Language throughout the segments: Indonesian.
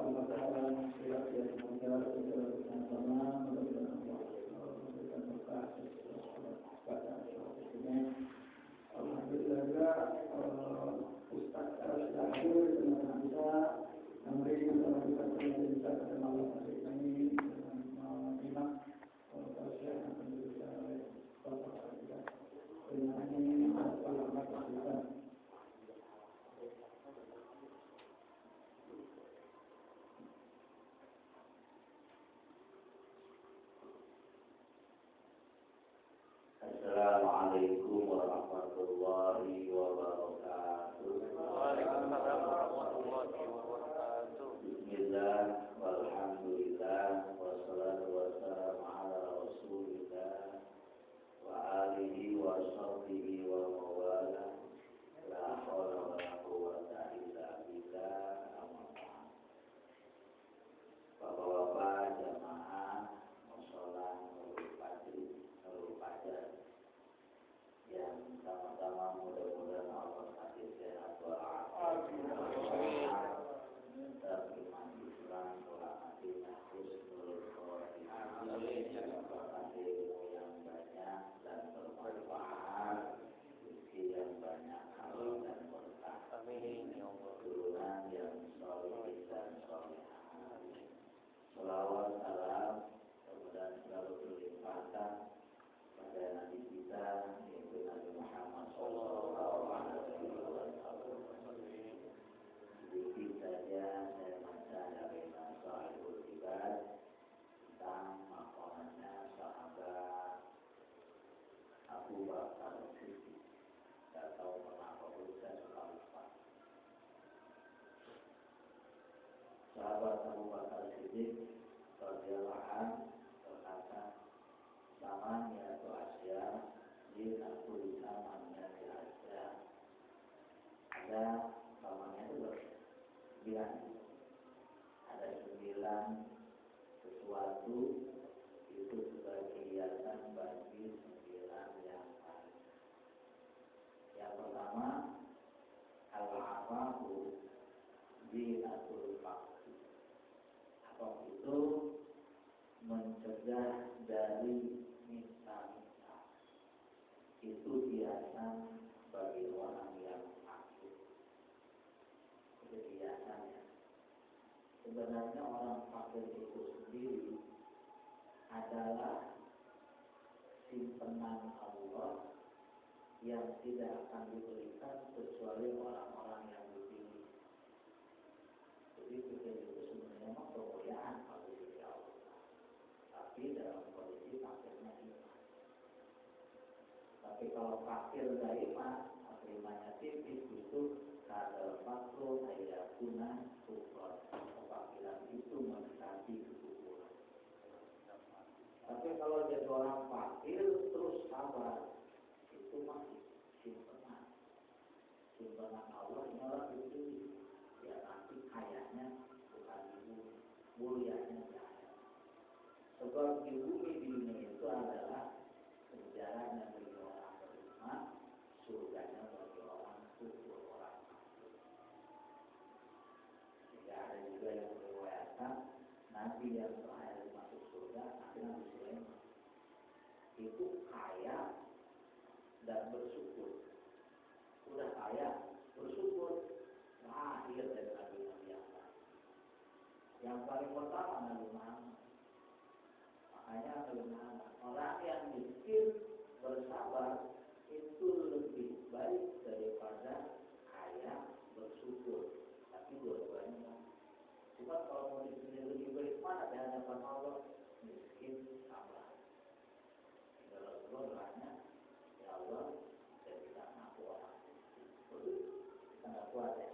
mudah-mudahan setiap yang mengajar bersama-sama memberikan Allah, memberikan berkah kepada semuanya. Alhamdulillah Ustaz Syahir dengan kita memberi kita kita pada malam hari ini dengan menyimak kajian yang akan diberikan oleh Bapak kita. Terima kasih atas kita. Assalamualaikum warahmatullahi wabarakatuh. Waalaikumsalam warahmatullahi wabarakatuh. Bismillah, walhamdulillah, wassalatu wassalamu ala rasulillah wa alihi wa sahbihi wa mawala. La haula wa la quwwata illa billah. Amma ba'd. Bapak-bapak jamaah mushola Nurul Fajar yang sama-sama mudah-mudahan Allah kasih sehat walafiat dan iman Islam walafiatnya husnul khotimah kasih ilmu yang banyak dan bermanfaat, rezeki yang banyak, halal dan berkah, Amin ya Allah. keturunan yang soleh dan solehah. Shalawat salam kemudian selalu berlimpahkan pada Nabi kita yaitu Nabi Muhammad Sallallahu Alaihi Wasallam. Sedikit saja saya baca dari Nasa'ibul Ibad tentang makamnya sahabat Abu Bakar Siddiq. Tidak tahu kenapa saya suka lupa. Sahabat Abu Bakar Siddiq radhiyallahu anhu berkata, namanya itu Asia, dia aku namanya di Asia. Ada namanya itu bersembilan. Ada 9 sesuatu itu sebagai hiasan bagi 9 yang lain. Yang pertama, al-afafu zinatul faqri. Apa itu? Mencegah dari minta-minta. Itu hiasan bagi orang yang fakir. Itu hiasannya. Sebenarnya orang fakir itu sendiri adalah simpanan Allah yang tidak akan diberikan kecuali orang-orang yang dipilih. Jadi fakir itu sebenarnya memang kemuliaan bagi diri Allah. Tapi dalam kondisi fakirnya iman. Tapi kalau fakir dari iman, imannya tipis, itu kadal fakir ayatuna kufur. Kefakiran itu mendekati kekufuran. Tapi kalau jadi orang fakir terus sabar, itu masih simpanan. Simpanan Allah ini orang itu ya nanti kayanya bukan di bumi, mulianya di akhirat. Sebab di bumi di dunia itu adalah sejarahnya bagi orang beriman, surganya bagi orang kufur, orang kafir. Jika ada juga yang meriwayatkan Nabi yang terakhir masuk surga, Nabi Sulaiman itu kaya dan bersyukur. Sudah kaya, bersyukur, terakhir dari Nabi-Nabi yang lain. Yang paling pertama Nabi Muhammad. Makanya orang yang miskin bersabar itu lebih baik daripada kaya bersyukur. Tapi dua-duanya. Cuma kalau mau disini lebih baik mana di hadapan Allah? Miskin sabar. Kalau Rasulullah ya Allah, jadikan aku orang miskin. Kita nggak kuat ya.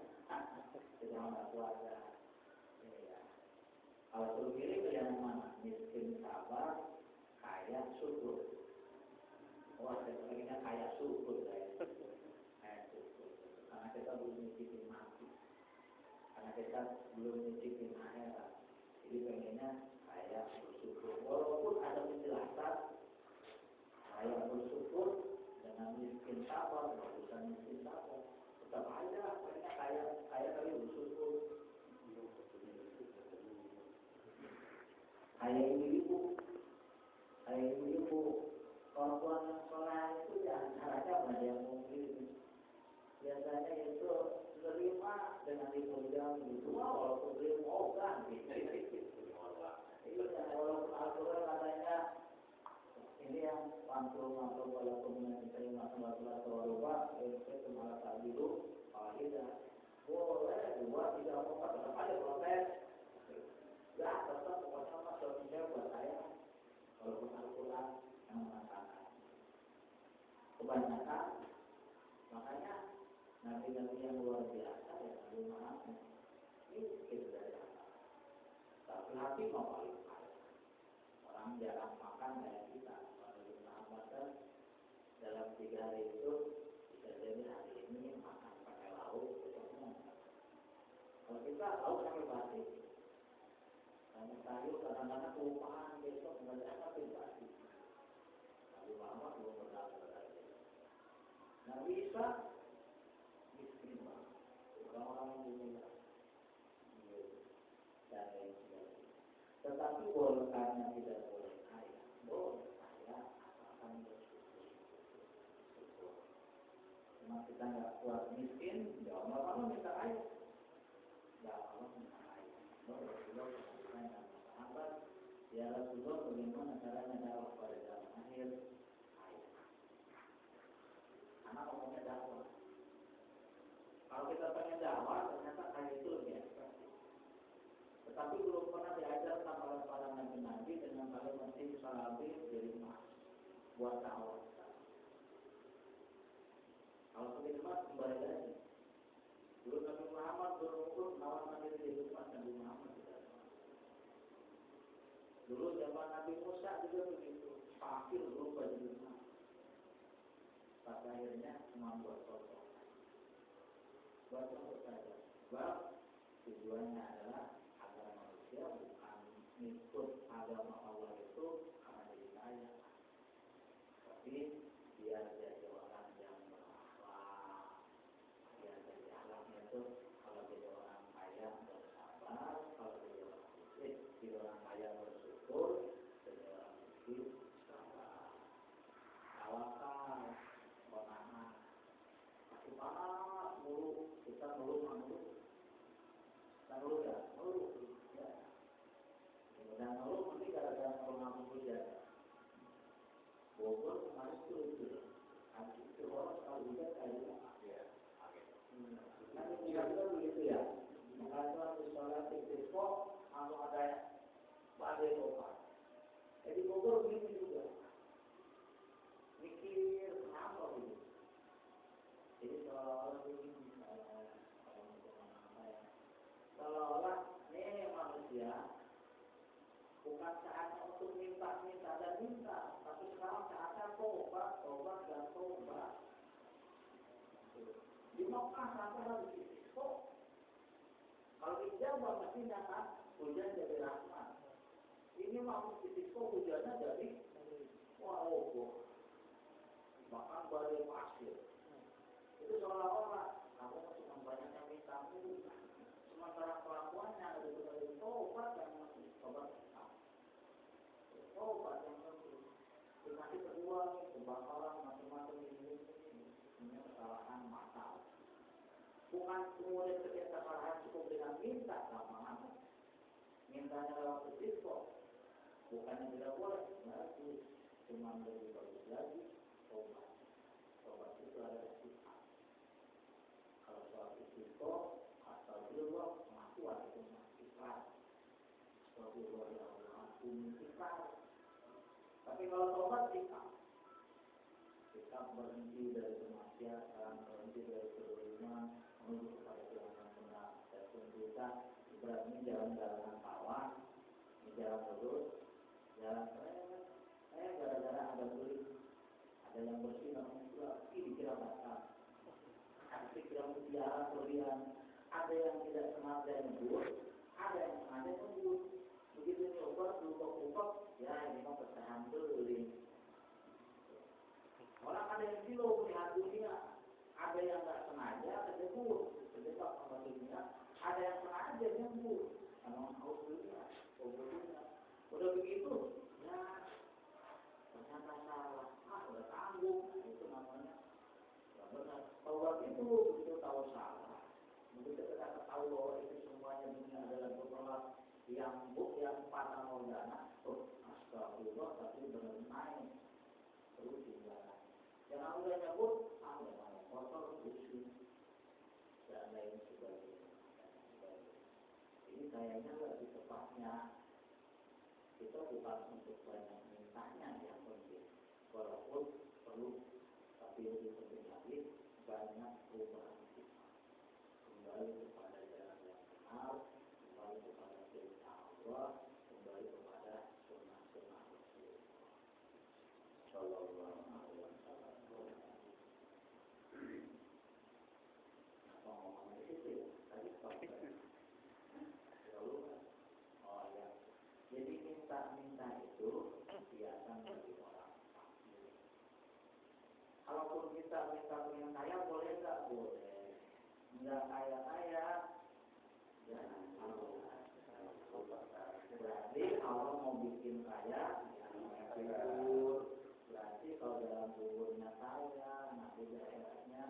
Kita nggak kuat ya. Kalau suruh pilih ke yang mana? Miskin sabar, kaya syukur. Wah, saya pengennya kaya syukur saya. Kaya syukur. Karena kita belum nyicipin mati. Karena kita belum nyicipin akhirat. Jadi pengennya kaya bersyukur. Walaupun ada penjelasan kaya bersyukur dengan miskin sabar, bagusan miskin sabar. Tetap aja pengennya kaya tapi bersyukur. ayah ibu-ibu, perempuan yang soleh itu jangan caranya pada yang mungkin. Biasanya itu terima dengan dipegang gitu, walaupun dia mau kan, walaupun Al-Quran katanya ini yang langsung walaupun yang diterima sholat warubah, itu malah tak biru, tidak boleh 2, 3, 4 tetap aja protes. Ya tetap pokoknya mas suami saya buat saya, walaupun Al-Quran yang mengatakan kebanyakan, makanya nabi-nabi yang luar biasa ya Nabi Muhammad miskin dari atas, tapi hati mau paling kaya. Orang jarang makan kayak kita. Nabi Muhammad kan dalam 3 hari itu bisa jadi hari ini makan pakai lauk, besoknya. Kalau kita lauk sampai basi, karena sayur kadang-kadang kelupaan besok nggak ada apa basi. Nabi Muhammad belum pernah berada. Nabi Isa miskin banget, orang-orang yang punya dan lain sebagainya. Tetapi boleh karena tidak boleh kaya, boleh kaya asalkan bersyukur. Cuma kita nggak kuat miskin, ya Allah kalau minta kaya, ya Allah minta kaya. Rasulullah dengan sahabat, ya Rasulullah bagaimana caranya dakwah pada zaman akhir kaya? Karena ngomongnya dakwah. Kalau kita pengen dakwah, ternyata kaya itu lebih ekstraktif. Tetapi belum pernah diajarkan oleh para nabi-nabi dengan kalian mesti salabi dari emas buat dakwah. Kalau seperti emas kembali lagi. Dulu Nabi Muhammad berumur menawarkan diri di emas, Nabi Muhammad tidak. Dulu zaman Nabi Musa juga begitu, fakir dulu baju emas. Pada akhirnya cuma buat foto. Buat foto saja. Sebab tujuannya adalah agar manusia bukan ikut agama Allah itu karena jadi kaya, tapi biar jadi orang yang berakhlak, biar jadi akhlaknya itu kalau jadi orang kaya bersabar, kalau jadi orang miskin, jadi orang kaya bersyukur, jadi orang miskin sabar, tawakal, kona'ah. Masih panas mulu, kita mulu. Ngeluh ya, ngeluh ya. Dan ngeluh nanti gara-gara ngeluh ngabuk hujan. Bogor kemarin itu lucu. Itu orang kalau hujan kayaknya. Nanti kira-kira begitu ya. Makanya di sholat istiqo langsung ada badai obat. Jadi Bogor begitu juga. Mikir kenapa begitu. Jadi seolah-olah begini. Seolah-olah ini manusia bukan saatnya untuk minta dan minta, tapi sekarang saatnya tobat dan tobat. Di Mekah sampai harus istiqo. Kalau di Jawa mesti nyata hujan jadi rahmat. Ini mau istiqo hujannya jadi wow, bahkan badai pasir. Itu seolah-olah kamu cuma banyak yang minta. Sementara kelakuannya ada dari tobat yang masih tobat yang masih dikasih kedua nih kebakaran macam-macam ini kesalahan masal. Bukan kemudian ketika kesalahan cukup dengan minta sama mintanya lewat istiqo, bukannya tidak boleh lagi, cuma lebih bagus lagi tobat itu adalah sifat. Kalau soal istiqo astagfirullah pengakuan itu ikhlas. Astagfirullah ya Allah, ikhlas. Tapi kalau tobat kita berhenti dari kemaksiatan, berhenti dari kezaliman, menuju kepada jalan yang benar. Dan kita berani jalan-jalan kawan, jalan lurus, jalan gara-gara ada beli, ada yang bersih namun ini dikira batal. Dikira mutiara berlian. Ada yang tidak sengaja nyebur, ada yang sengaja nyebur. Begitu nyoba, lupa-lupa, ya ini mau pecahan beling. Orang ada yang kilo melihat dunia, ada yang nggak sengaja nyebur, terjebak sama dunia. Ada yang sengaja nyebur, sama haus dunia, dunia. Udah yang patah morgana, astagfirullah, tapi benar naik terus tinggal. Jangan udah nyebut, namanya kotor, busuk dan lain sebagainya. Jadi kayaknya lebih tepatnya kita bukan untuk banyak mintanya yang penting, walaupun perlu, tapi lebih penting lagi banyak perubahan kita, kembali kepada jalan yang benar, kembali kepada perintah Allah, kembali kepada sunnah-sunnah Rasul Sallallahu Alaihi Wasallam. Ngomong di situ ya, tadi oh ya, jadi minta itu kebiasaan bagi orang fakir. Kalaupun kita minta yang kaya boleh nggak? Boleh. Nggak kaya jangan mau. Berarti Allah mau bikin kaya, kubur. Berarti kalau dalam kuburnya kaya, nanti daerahnya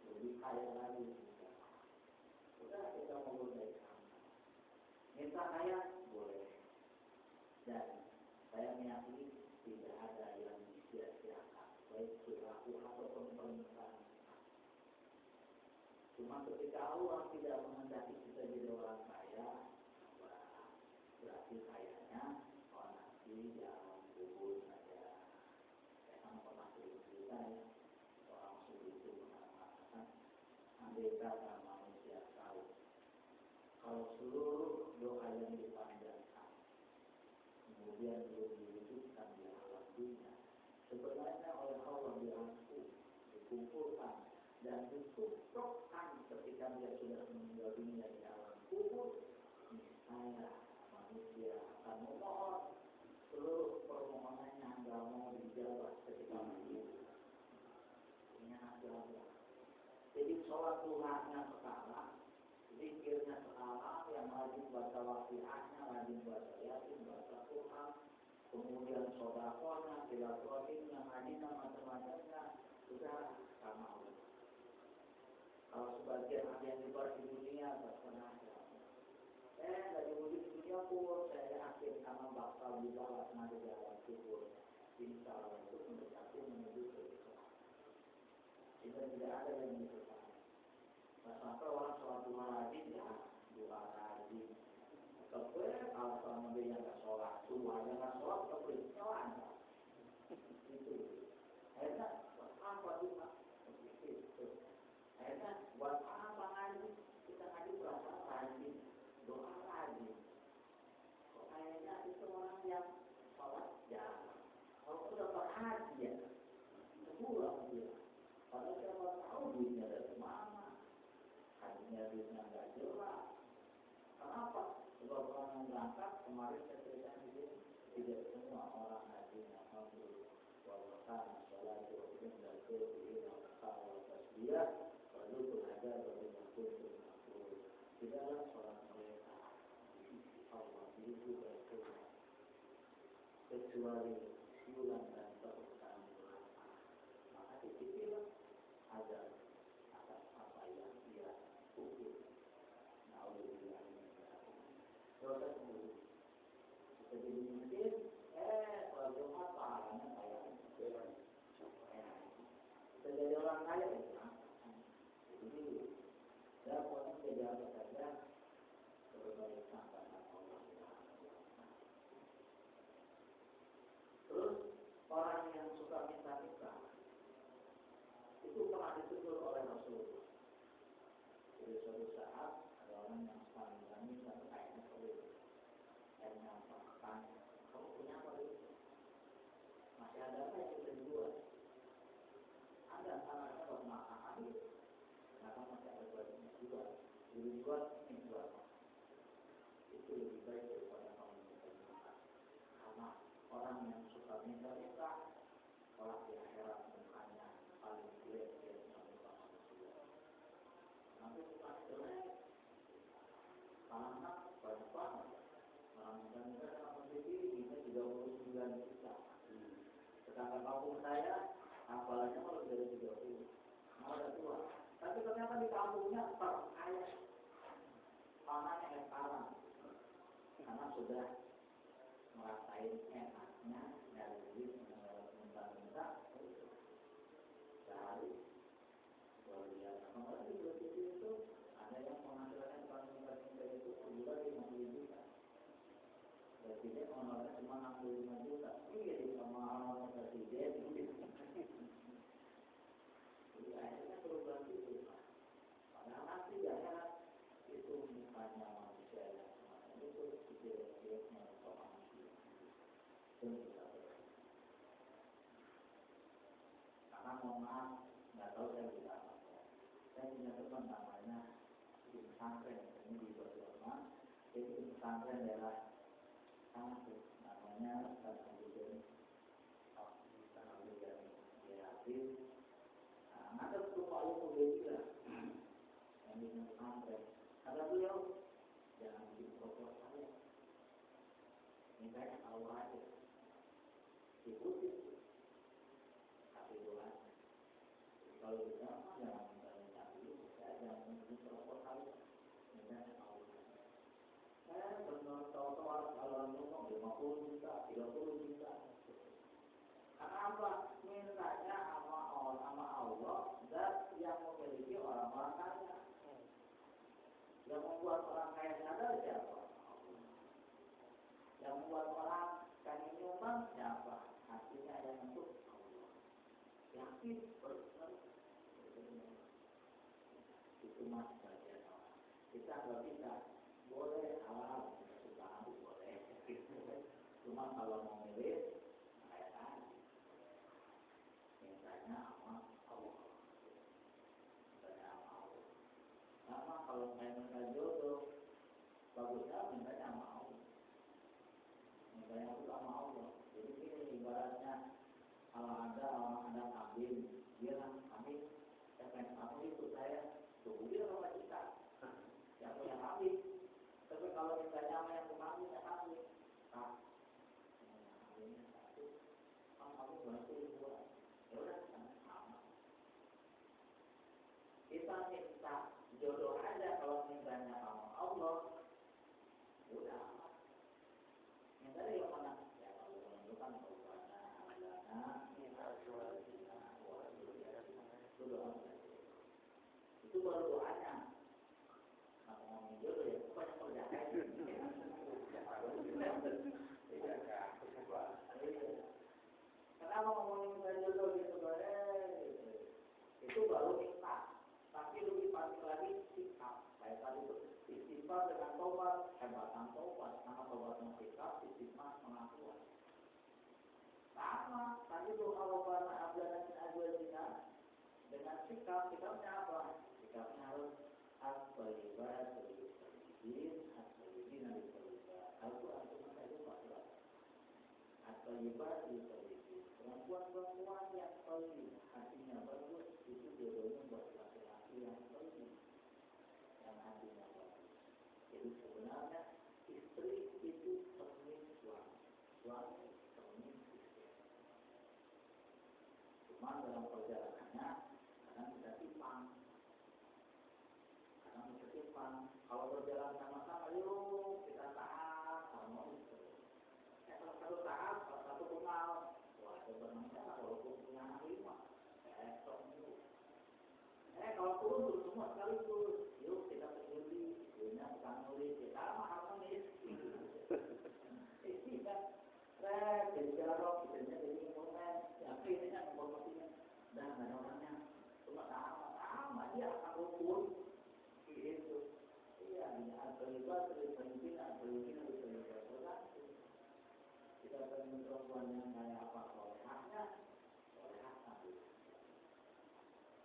lebih kaya lagi. Udah kita mau dari sana. Minta kaya boleh. Dan saya meyakini tidak ada yang disia-siakan, baik perilaku ataupun permintaan. Cuma ketika Allah tidak menghendaki kita jadi orang kaya, berarti kayanya nanti dalam kubur saja. Saya kan pernah cerita ya, orang sulit itu mengatakan, andai kata manusia tahu kalau seluruh doa yang dipanjatkan kemudian belum diwujudkan di alam dunia, sebenarnya oleh Allah dirangkum, dikumpulkan dan ditumpukkan ketika dia sudah meninggal dunia di alam kubur, niscaya manusia akan memohon seluruh permohonannya nggak mau dijawab ketika mati. Ini adalah jadi sholat duhanya sekarang, zikirnya sekarang, yang rajin baca waqiahnya, rajin baca yasin, baca Quran, kemudian sodakohnya, silaturahimnya, ngajinya, macam-macamnya, sudah sama Allah. Kalau sebagian ada yang dibuat di dunia, terserah ya. Nggak diwujud di dunia pun, saya yakin sama bakal dibalas nanti dalam kubur. Insya Allah itu mendekati menuju ke Islam. Jika tidak ada yang disesat. Sampai orang sholat dua rajin ya, dua rajin. Tapi kalau sama dia yang nggak sholat, dua yang nggak sholat, tapi nyawan. Itu. Akhirnya buat apa juga? Itu. Akhirnya buat apa ngaji? Kita ngaji berasa rajin, doa rajin. Kok kayaknya itu orang yang sholat jarang. Kalau udah berhaji ya, sebulan dia. Padahal siapa tahu duitnya dari mana? Hajinya duitnya nggak jelas. Kenapa? Sebab orang yang berangkat kemarin saya cerita di sini tidak semua orang hajinya mampu walaupun sholat itu dan itu kalau dia perlu belajar dari waktu itu. Tidaklah sholat mereka di sisi Allah itu berbeda kecuali siulan dan perusahaan berapa. Maka dipikirlah agar atas apa yang dia ukur. Alhamdulillah. Dosa sendiri. Kita jadi miskin, kalau cuma pahalanya kayak kita jadi orang kaya itu. Jadi, dan pokoknya jadi apa saja berbaik sangka sama Allah. Terus orang yang suka minta-minta itu pernah ditegur oleh Rasulullah. Jadi suatu saat ada orang yang paling berani dan kayaknya perlu kayaknya makan, kamu punya apa itu? Masih ada apa yang bisa dibuat? Ada anaknya buat makan gitu. Kenapa masih ada buat dijual? Dijual ini jual. Itu lebih baik daripada kamu minta. Karena orang yang suka minta-minta, kalau di akhirat mukanya paling jelek dia sama manusia. Nanti bukan jelek, karena banyak banget. Minta-minta sama sendiri, ini 39 juta. Sedangkan kampung saya, apalagi kalau dari 30, mau ada tua. Tapi ternyata di kampungnya terkaya, tanahnya hektaran. Karena sudah merasain enaknya dari duit minta-minta sehari luar biasa. Kemarin di BPT itu ada yang penghasilannya paling minta-minta itu sebulan 50 juta. Presiden honornya cuma 65 juta. Ini jadi sama honor presiden. Jadi akhirnya perubahan itu. Padahal nanti di akhirat itu bukannya manusia yang semacam itu, dia manusia. Dan kita karena mohon maaf, nggak tahu saya bisa apa. Saya punya teman namanya di pesantren, ini di Barcelona. Jadi di pesantren daerah sana namanya Abdul Hafiz. Ada tuh Pak Yusuf juga yang di pesantren. Kata beliau, jangan bikin proposal saya. Mintanya Allah aja. Ikuti. Tapi doa. Kalau bisa, jangan minta dulu. Jangan bikin proposal. Mintanya Allah. Saya benar tahu-tahu kalau ngomong 50 juta, 30 juta. Karena apa? Mintanya sama Allah dan yang memiliki orang-orang kaya. Yang membuat orang kaya sadar siapa? Yang membuat orang kaya nyumbang siapa? Hatinya yang untuk Allah. Yakin benar. Itu mas bagian orang. Kita nggak bisa. Boleh halal, suka ambil boleh. Cuma kalau mau milih, kayak tadi. Mintanya sama Allah. Mintanya sama Allah. Sama kalau saya minta jodoh, bagusnya mintanya sama Allah. Mintanya itu sama Allah. Jadi ini ibaratnya kalau ada orang ada kambing, dia kambing, saya pengen kambing itu saya tunggu dia sama kita. Yang punya kambing. Tapi kalau mintanya sama yang kambing, ya kambing. Nah, kambingnya satu, kambing bantu dibuat. Ya udah, sama. Kita minta jodoh aja kalau mintanya sama Allah, udah. Minta dia yang mana? Ya kalau menentukan perubahan alana, itu doa. Itu baru doanya. Kalau ngomongin jodoh ya, banyak kerjaan. Kenapa ngomongin minta jodoh gitu? Itu baru minta. Tapi lebih penting lagi sikap. Kayak tadi itu istighfar dengan tobat, hebatan tobat, nama tobatnya sikap, istighfar pengakuan. Sama, tadi itu kalau karena abdanan azwajina dengan sikapnya apa? Sikapnya harus as-thayyibah, as-thayyibin, as-thayyibin, as-thayyibah. Al-Quran itu saya lupa surat. As-thayyibah, as-thayyibin. Perempuan-perempuan yang thayyib, hatinya bagus, itu jodohnya buat laki-laki yang thayyib, yang hatinya bagus. Jadi sebenarnya istri itu cermin suami, suami cermin istri. Cuma dalam perjalanannya kadang kita timpang. Kalau berjalan sama-sama, yuk kita taat sama istri. Kalau satu taat, kalau satu kenal, wah itu bermasalah. Walaupun punya anak 5, kalau turun semua sekaligus, yuk kita peduli, punya tukang nulis, kita mah harmonis. Ini kan, jadi jarok, jadi momen, yang ini kan informasinya, dan ada orangnya, cuma sama dia akan rukun. Itu, iya, terlibat, terlibat, kita pengen perempuan yang kayak apa, solehahnya, solehah sambil.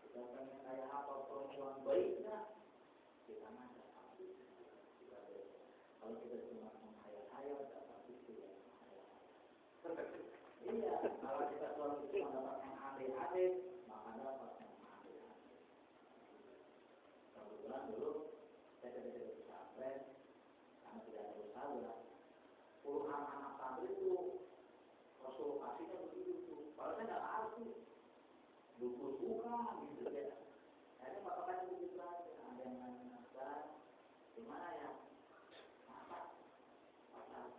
Kita pengen kayak apa perempuan baiknya, kita ngajak sambil. Kita baik. Kalau kita cuma menghayal-hayal, dapat itu yang menghayal-hayal. Iya, kalau kita cuma dapat yang aneh-aneh, maka dapat yang aneh-aneh. Kebetulan dulu saya tidak pesantren karena tidak ada usaha. Puluhan anak santri itu konsultasinya begitu. Kalau saya nggak ngerti, dukun bukan gitu ya. Akhirnya patokannya begitu aja. Ada yang nanya, gimana ya? Masa pacar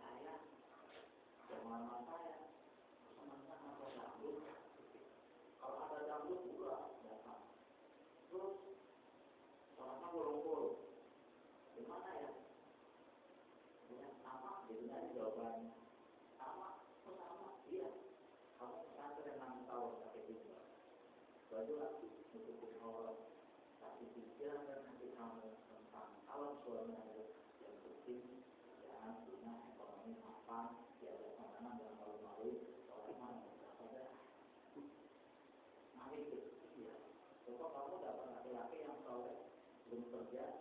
baju lagi nutupin aurat, kasih pikiran dan hati kamu tentang alam suami yang penting jangan punya ekonomi mapan, tiada pandangan dan malu-malu orang mana pada nanti itu ya. Coba kamu dapat laki-laki yang soleh belum kerja,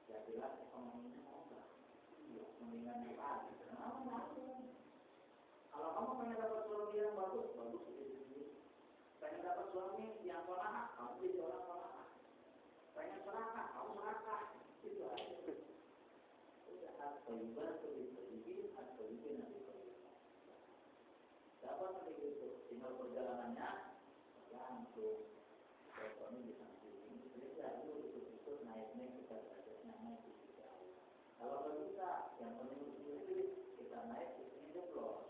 ya jelas ekonominya mau nggak? Iya, mendingan yang lagi. Kalau kamu pengen dapat suami yang bagus, bagus sendiri. Pengen dapat suami yang kona'ah, kamu jadi orang kona'ah. Pengen serakah, kamu serakah. Itu aja. Udah at-thayyibah thayyibin, at-thayyibin nanti thayyibin. Dapat nanti gitu. Tinggal perjalanannya langsung. Kalau suami bisa sendiri, jadi itu ikut naik-naik kita derajatnya naik di jauh. Kalau nggak bisa, yang penting sendiri kita naik ini jeblos.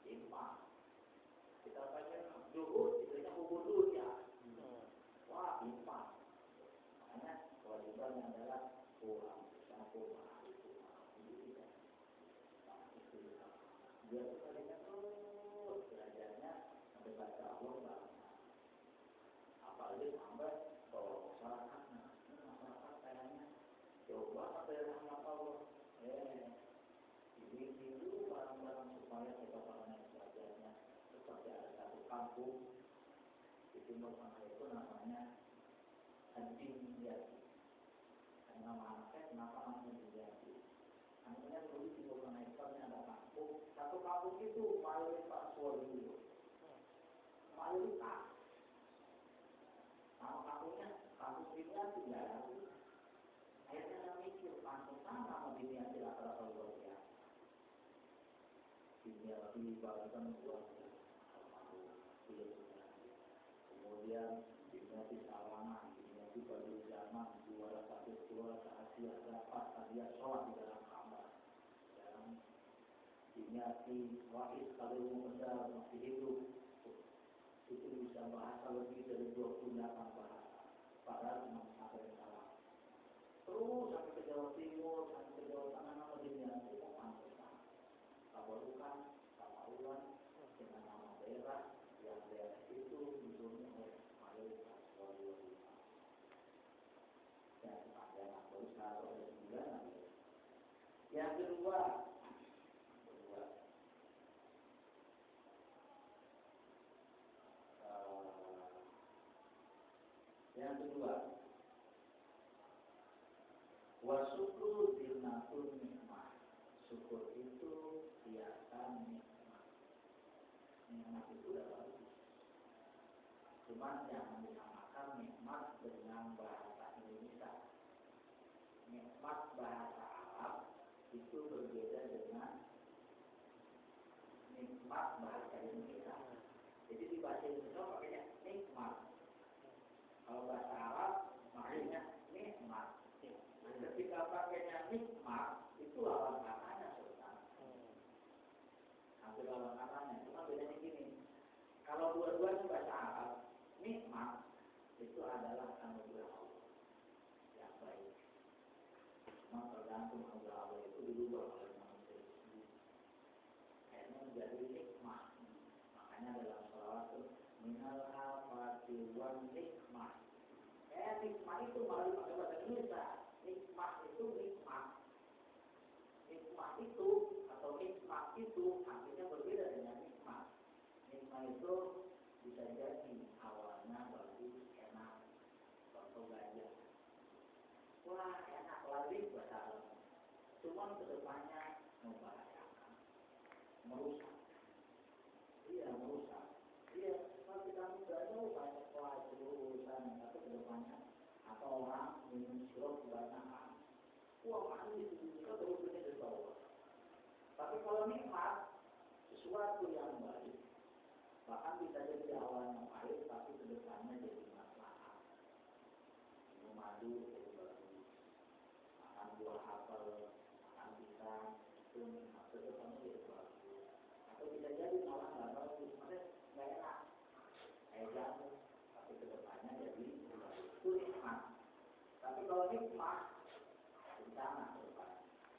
Imam. Kita pengen zuhud, istilahnya kubur dulu ya. Wah, imam. Makanya kewajibannya adalah pulang, itu tidak. Dia tuh kalinya terus belajarnya sampai baca Allah. Apalagi sampai bawa masyarakatnya. Masyarakat kayaknya jauh banget dari rahmat Allah. Itu barang-barang supaya kita pakai belajarnya seperti ada satu kampung di timur sana itu namanya Ad-Dimyati. Nama anaknya kenapa namanya Dimyati? Namanya dulu di timur sana itu ada kampung. Satu kampung itu mayoritas wali, mayoritas. Nama kampungnya kampung Dimyati nggak ada. Akhirnya saya mikir langsung nama Dimyati rata-rata luar biasa. Dimyati barisan keluarga kemudian Dimyati Sawangan, Dimyati Badu Zaman, juara satu keluarga Asia dapat hadiah sholat di dalam kamar. Dan Dimyati Wahid kalau Mendal masih hidup itu bisa bahasa lebih dari 28 bahasa. Padahal cuma sampai salah. Terus sampai ke Jawa Timur, sampai ke Jawa Tengah nama Dimyati itu pantesan. Kabarukan, Kabaruan dengan nama daerah yang daerah itu dihuni oleh mayoritas wali-wali. Dan pandangan baru satu ada 9 lagi. Yang kedua, wasyukur dinatun nikmah. Syukur itu hiasan nikmat. Nikmat itu udah bagus. Cuma jangan disamakan nikmat dengan bahasa Indonesia. Nikmat bahasa Arab itu berbeda dengan nikmat bahasa Indonesia. Jadi di bahasa Indonesia pakainya nikmat. Kalau bahasa Arab maknanya nikmat. Ketika pakainya nikmat itu lawan katanya sebenarnya. Hampir lawan katanya. Cuma bedanya gini. Kalau dua-duanya bahasa Arab, nikmat itu adalah anugerah Allah yang baik. Cuma tergantung anugerah Allah itu dirubah oleh manusia sendiri. Akhirnya menjadi nikmat. Makanya dalam sholawat itu minal afati wan nikmat. Nikmat itu malah dipakai bahasa Indonesia. Nikmat itu nikmat. Nikmat itu atau nikmat itu artinya berbeda dengan nikmat. Nikmat itu bisa jadi awalnya bagus, enak, contoh gajah. Wah enak lagi bahasa Arab. Cuma kedepannya membahayakan, merusak. Iya merusak. Iya kalau kita gajah banyak urusan, tapi kedepannya atau orang minum sirup kebanyakan. Wah mandi itu terus di bawah. Tapi kalau nikmat sesuatu yang baik, bahkan bisa jadi awalnya pahit, tapi kedepannya jadi masalah. Minum madu jadi bagus, makan buah apel, makan pisang, itu nikmat kedepannya jadi bagus. Atau bisa jadi malah nggak bagus, maksudnya nggak enak, kayak jantung, tapi kedepannya jadi bagus. Itu nikmat. Tapi kalau nikmat, bencana kedepan.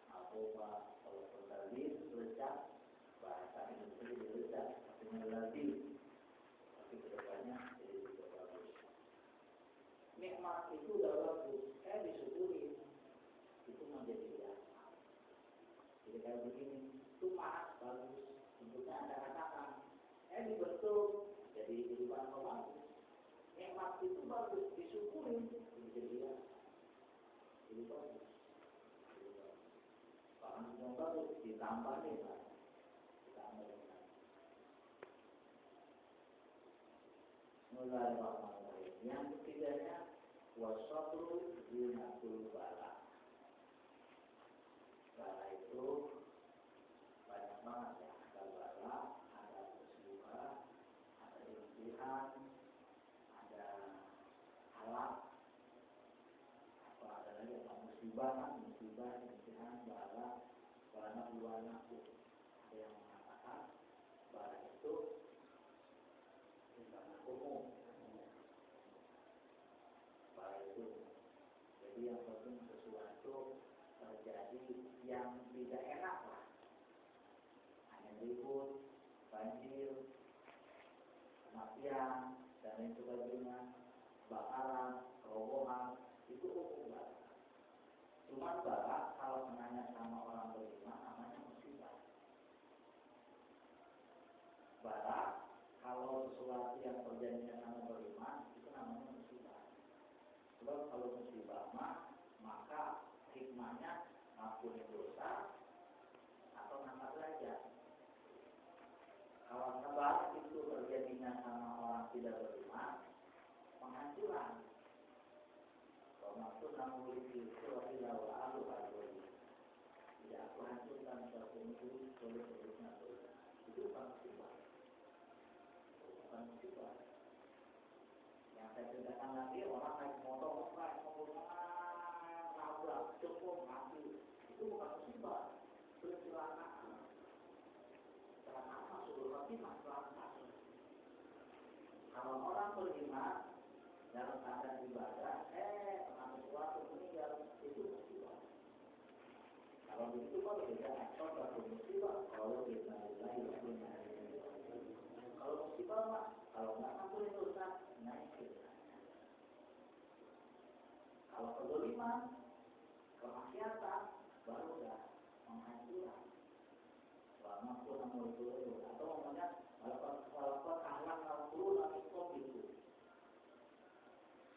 Narkoba, kalau terlalu lezat, bahasa Indonesia jadi lezat, artinya lazim. Tapi kedepannya kayak begini, itu pas bagus, bentuknya ada katakan, dibentuk jadi kehidupan bagus. Nikmat itu bagus, disyukurin, jadi bagus. Kalau yang bagus ditambahin lah, Bismillahirrahmanirrahim. Yang ketiganya wasabru zinatul bala. Bala itu banyak banget ya. Ada bala, ada musibah, ada imtihan, ada halak, atau ada lagi apa musibah, imtihan, bala, bala itu. Ada yang mengatakan bala itu umum. Baik itu. Jadi yang penting sesuatu terjadi yang tidak enak lah. Hanya ribut, banjir, kematian, dan lain sebagainya, bakaran, kerobohan, itu umum lah. Cuma bala kalau menanya sama orang beriman namanya musibah. Bala kalau sesuatu yang terjadi sama beriman itu namanya musibah. Sebab kalau musibah maka hikmahnya ngampuni dosa atau ngangkat derajat. Kalau sabar itu terjadinya sama orang tidak beriman, penghancuran. Kalau maksud namuli itu adalah alu aluri. Tidak aku hancurkan suatu itu oleh berikutnya dosa. Itu bukan musibah. Musibah. Yang saya ceritakan lagi orang naik motor nabrak cukup mati, itu bukan musibah, itu kecelakaan. Kecelakaan masuk lagi masalah. Kalau orang beriman dalam keadaan ibadah, kena sesuatu meninggal, itu musibah. Kalau begitu kok tidak ekor satu musibah, kalau kita nilai kalau musibah mah, kalau nggak ampun itu naik kita. Kalau kezaliman, kemaksiatan, baru udah menghancuran. Selama pun namun itu, atau ngomongnya walaupun ahlak al-qurun lagi kok itu.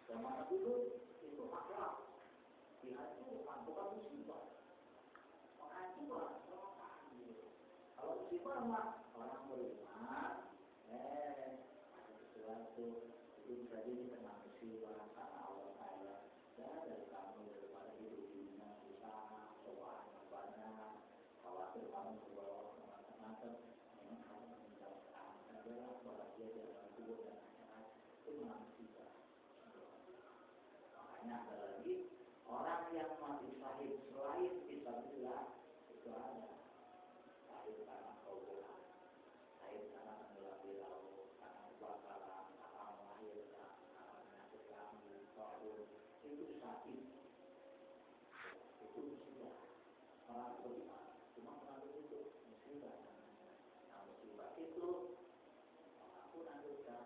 Zaman dulu itu akhlak dihancurkan, bukan musibah. Menghancurkan, kalau musibah mah orang beriman, ada sesuatu itu tadi kena musibah karena Allah Taala dari kamu daripada hidup di dunia susah, cobaan banyak, khawatir kamu berbawa macam-macam, memang kamu meninggalkan adalah bahagia di dalam kubur dan akhirat itu musibah. Makanya ada lagi orang yang mati syahid selain fisabilillah itu ada syahid karena keburukan, syahid karena tenggelam di laut, karena kebakaran, karena melahirkan, karena penyakit lambung, paru, itu syahid. Itu musibah. Orang beriman cuma mengambil itu musibah. Nah musibah itu pengampunan dosa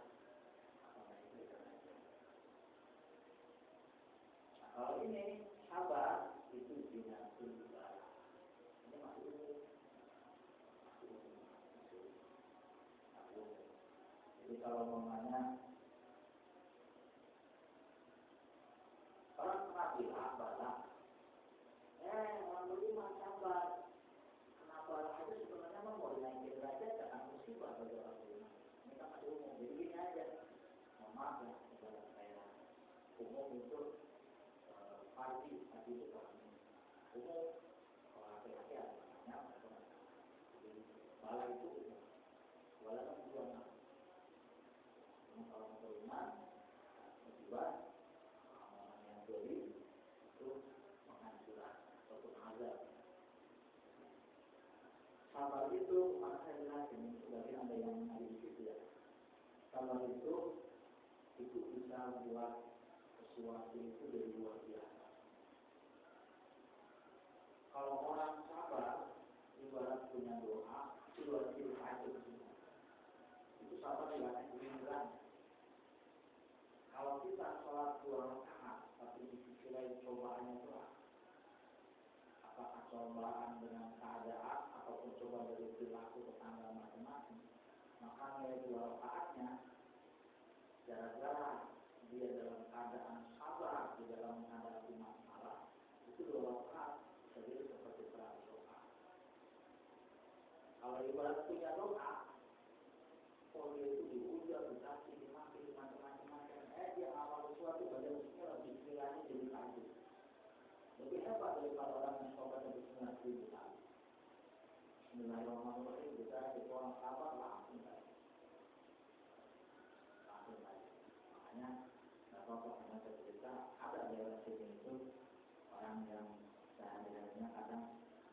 apa itu aja. Nah kalau ini sabar itu zinatul bala. Ini masih umum. Jadi kalau namanya orang pernah bilang bala, orang beriman sabar. Kenapa itu sebenarnya mau dinaikin derajat karena musibah bagi orang beriman. Ini kan masih umum. Jadi gini aja. Mohon maaf ya, saudara saya. Umum itu fardi itu fardi. Umum kalau laki-laki ada namanya jadi bala itu umum. Bala kan dua nama. Kalau beriman musibah orang yang zalim itu menghancurkan suatu azab. Sabar itu maka saya jelasin sebagian ada yang ada di situ ya. Sabar itu bisa buat sesuatu itu dari luar biasa. Kalau orang sabar ibarat punya doa itu luar biasa itu sabar ibaratnya kebenaran. Kalau kita sholat 2 rakaat tapi di sisi lain cobaannya berat, apakah cobaan dengan keadaan ataupun coba dari perilaku tetangga masing-masing, maka nilai 2 rakaatnya gara-gara dia dalam keadaan sabar di dalam menghadapi masalah, itu 2 rakaat jadi seperti 100 rakaat. Kalau ibarat punya doa, dia itu dihujat, dikasih, dimaki, macam-macam. Dia amal sesuatu pada bismillahnya jadi kajut. Lebih hebat daripada orang yang sholat dari bismillah itu kali. Bismillahirrahmanirrahim kita itu orang sabar langsung kali. Makanya nggak apa-apa karena cerita ada daerah sini itu orang yang sehari-harinya kadang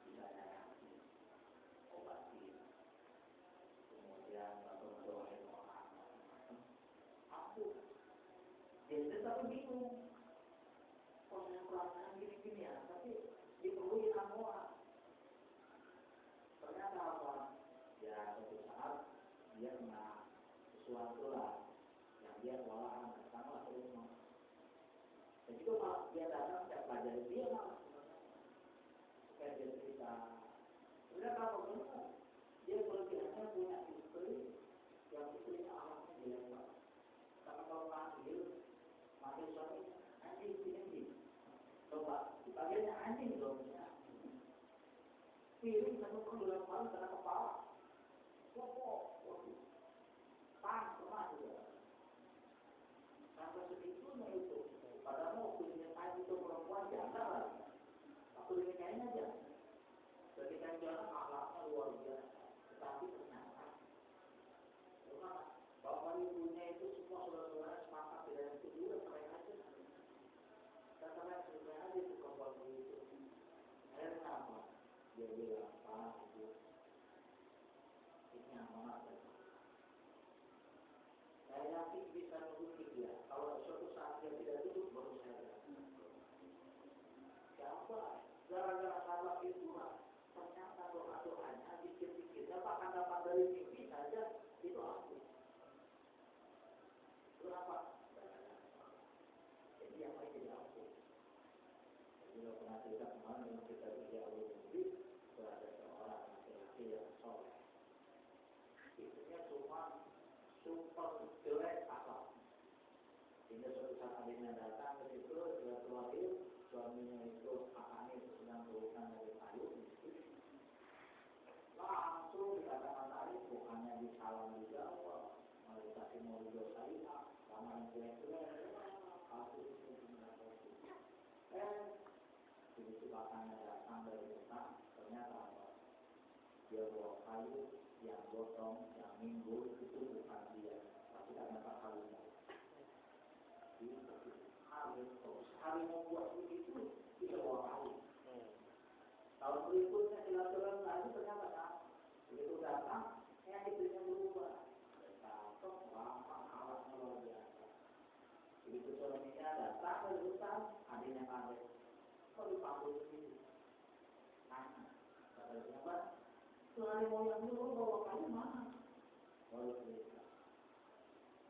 bisa reaksi, obati, kemudian berdoain orang macam-macam. Aku jadi tapi bingung. Proses pelaksanaan gini-gini ya, tapi diperluin orang. Ternyata apa? Ya suatu saat dia kena sesuatu lah yang dia kewalahan datanglah ke rumah. Dan itu malah dia datang setiap pelajari dia malah supaya dia cerita. Sebenarnya kalau benar dia kelebihannya punya istri yang istrinya alamnya dilempar. Karena kalau manggil suami anjing. Coba, bagiannya anjing dong. Piring satu pun dilempar kena kepala. Waduh. Pernah juga. Sampai segitunya itu. Padahal mau piringnya kain itu perempuan jangan lah. Aku piringnya kain aja. Ketika jalan akhlaknya luar biasa. Tetapi ternyata, gimana? Bapak ibunya itu semua saudara-saudara sepakat tidak ada itu juga mereka aja. Karena sebenarnya aja itu kembali begitu. Akhirnya apa? Dia bilang, Pak, Ibu, ini amanat ya. Saya yakin bisa menutupi dia. Kalau suatu saat dia tidak tutup, baru saya bilang. Siapa? Gara-gara salah itu lah. Ternyata doa-doanya, dikit-dikitnya, bahkan dapat dari mimpi saja, itu aku. Kenapa? Jadi yang lain tidak aku. Juga pernah cerita kemarin dengan kita di Abu Dhabi, ada seorang laki-laki yang soleh. Istrinya cuma super jelek asal. Sehingga suatu saat adiknya datang ke situ, dia keluarin, suaminya itu kakaknya itu sedang berurusan dari kayu, langsung dikatakan tadi, bukannya disalam dijawab, malah dikasih mau didosain, sama yang jelek-jelek, aku itu begitu kakaknya datang dari depan, ternyata apa? Dia bawa kayu yang gotong, yang minggu itu bukan dia, tapi ternyata kalunya. Hari mau buat begitu, dia bawa kayu. Tahun berikutnya silaturahmi lagi ternyata kan, begitu datang, yang istrinya berubah. Cakep, lama, alatnya luar biasa. Begitu suaminya datang dari hutan, adiknya kaget. Kok dipanggil begini? Nanya. Kata siapa? Itu harimau yang dulu bawa kayu mana? Baru cerita.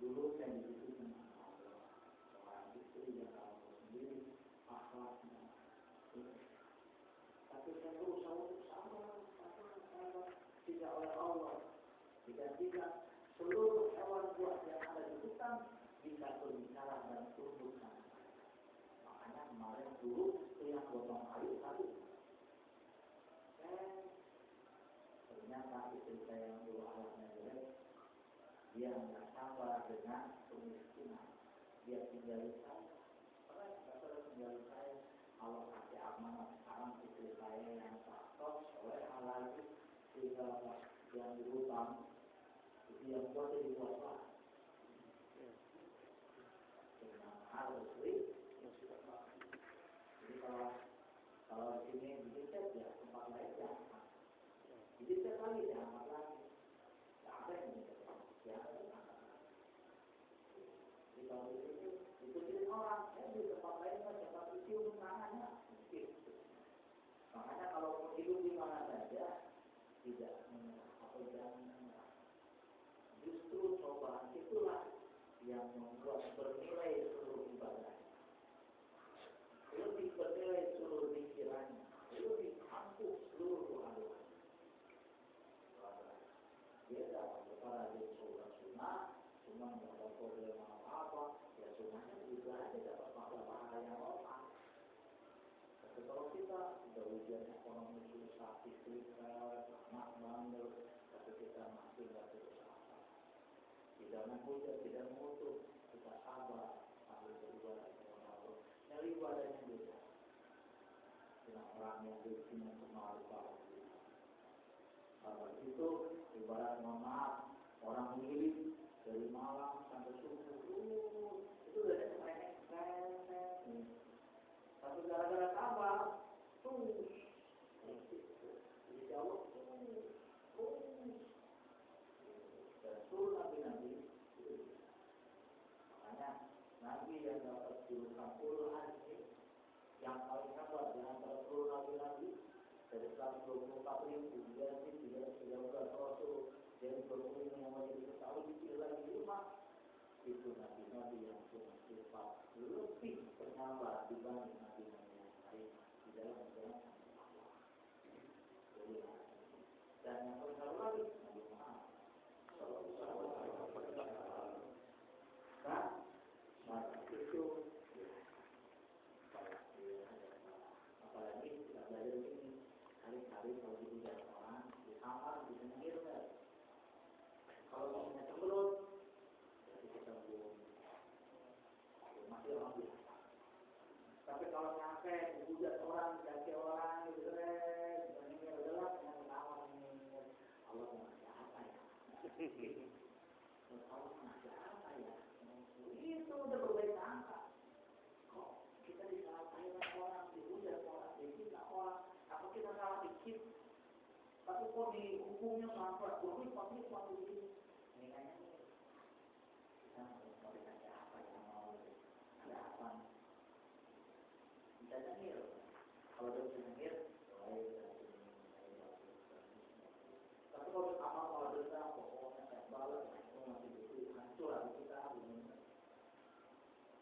Dulu saya disitu dengan Allah. Seorang istri yang tahu sendiri akhlaknya. Tapi saya berusaha untuk sabar. Tidak oleh Allah. Tidak seluruh hewan buas yang ada di hutan bisa berbicara dan tunduk sama saya. Makanya kemarin dulu itu yang gotong kayu satu. Ternyata istri saya yang dulu alatnya jelek, dia nggak sabar dengan kemiskinan. Dia tinggalin saya. Karena tinggal saya. Allah kasih amanah sekarang istri saya yang cakep, soleh, halal, sehingga yang di hutan itu yang buat jadi buat lah. Dengan harus jadi kalau di sini didetek ya tempat lain ya, didetek lagi ya tempat lagi, tak ada yang didetek, ya ada. Jadi kalau di sini ikutin orang, di tempat lain kan dapat cium tangannya, mungkin. Makanya kalau mau hidup di mana saja tidak atau jangan. Justru cobaan itulah yang membuat bernilai seluruh ibadah. Lebih bernilai seluruh pikirannya, lebih ampuh seluruh doa-doa. tidak berusaha, tidak menghujat, tidak mengutuk, kita sabar sambil beribadah kepada Allah. Dari ibadahnya beda dengan orang yang berkeinginan kemaluan. Sabar itu ibarat mohon maaf orang mengirim dari malam sampai subuh, itu udah ada keren. Tapi gara-gara sabar, terus dijawab dan suruh nabi-nabi. Makanya nabi yang dapat julukan ulul azmi yang paling hebat di antara seluruh nabi-nabi dari 124.000 dia tidak 13 rasul dari 25 yang wajib diketahui dipilih lagi 5 itu nabi-nabi yang punya sifat lebih penyabar dibanding nabi-nabi yang lain di dalam menjalankan Allah. Dan yang benar lagi Nabi Muhammad kan maka itu apalagi kita belajar ini kali-kali kalau dihujat orang disampar bisa menghiraukan. Kalau misalnya cemberut jadi kita belum masih orang biasa. Tapi kalau nyampe dihujat orang dikasih orang gitu ini adalah yang lawan ini Allah mengasih apa ya? Allah mengasih apa ya? Itu udah berbeda angka. Kok kita disalahkan orang, dihujat orang, dihina orang, apa kita salah dikit? Tapi kok dihukumnya sampai berlipat-lipat begini? Ini kayaknya kita mau dikasih apa yang mau ada apa? Bisa nyengir. Kalau dia bisa nyengir, tapi kalau amal kalau dendam, pokoknya saya balas, itu masih begitu hancur hati kita.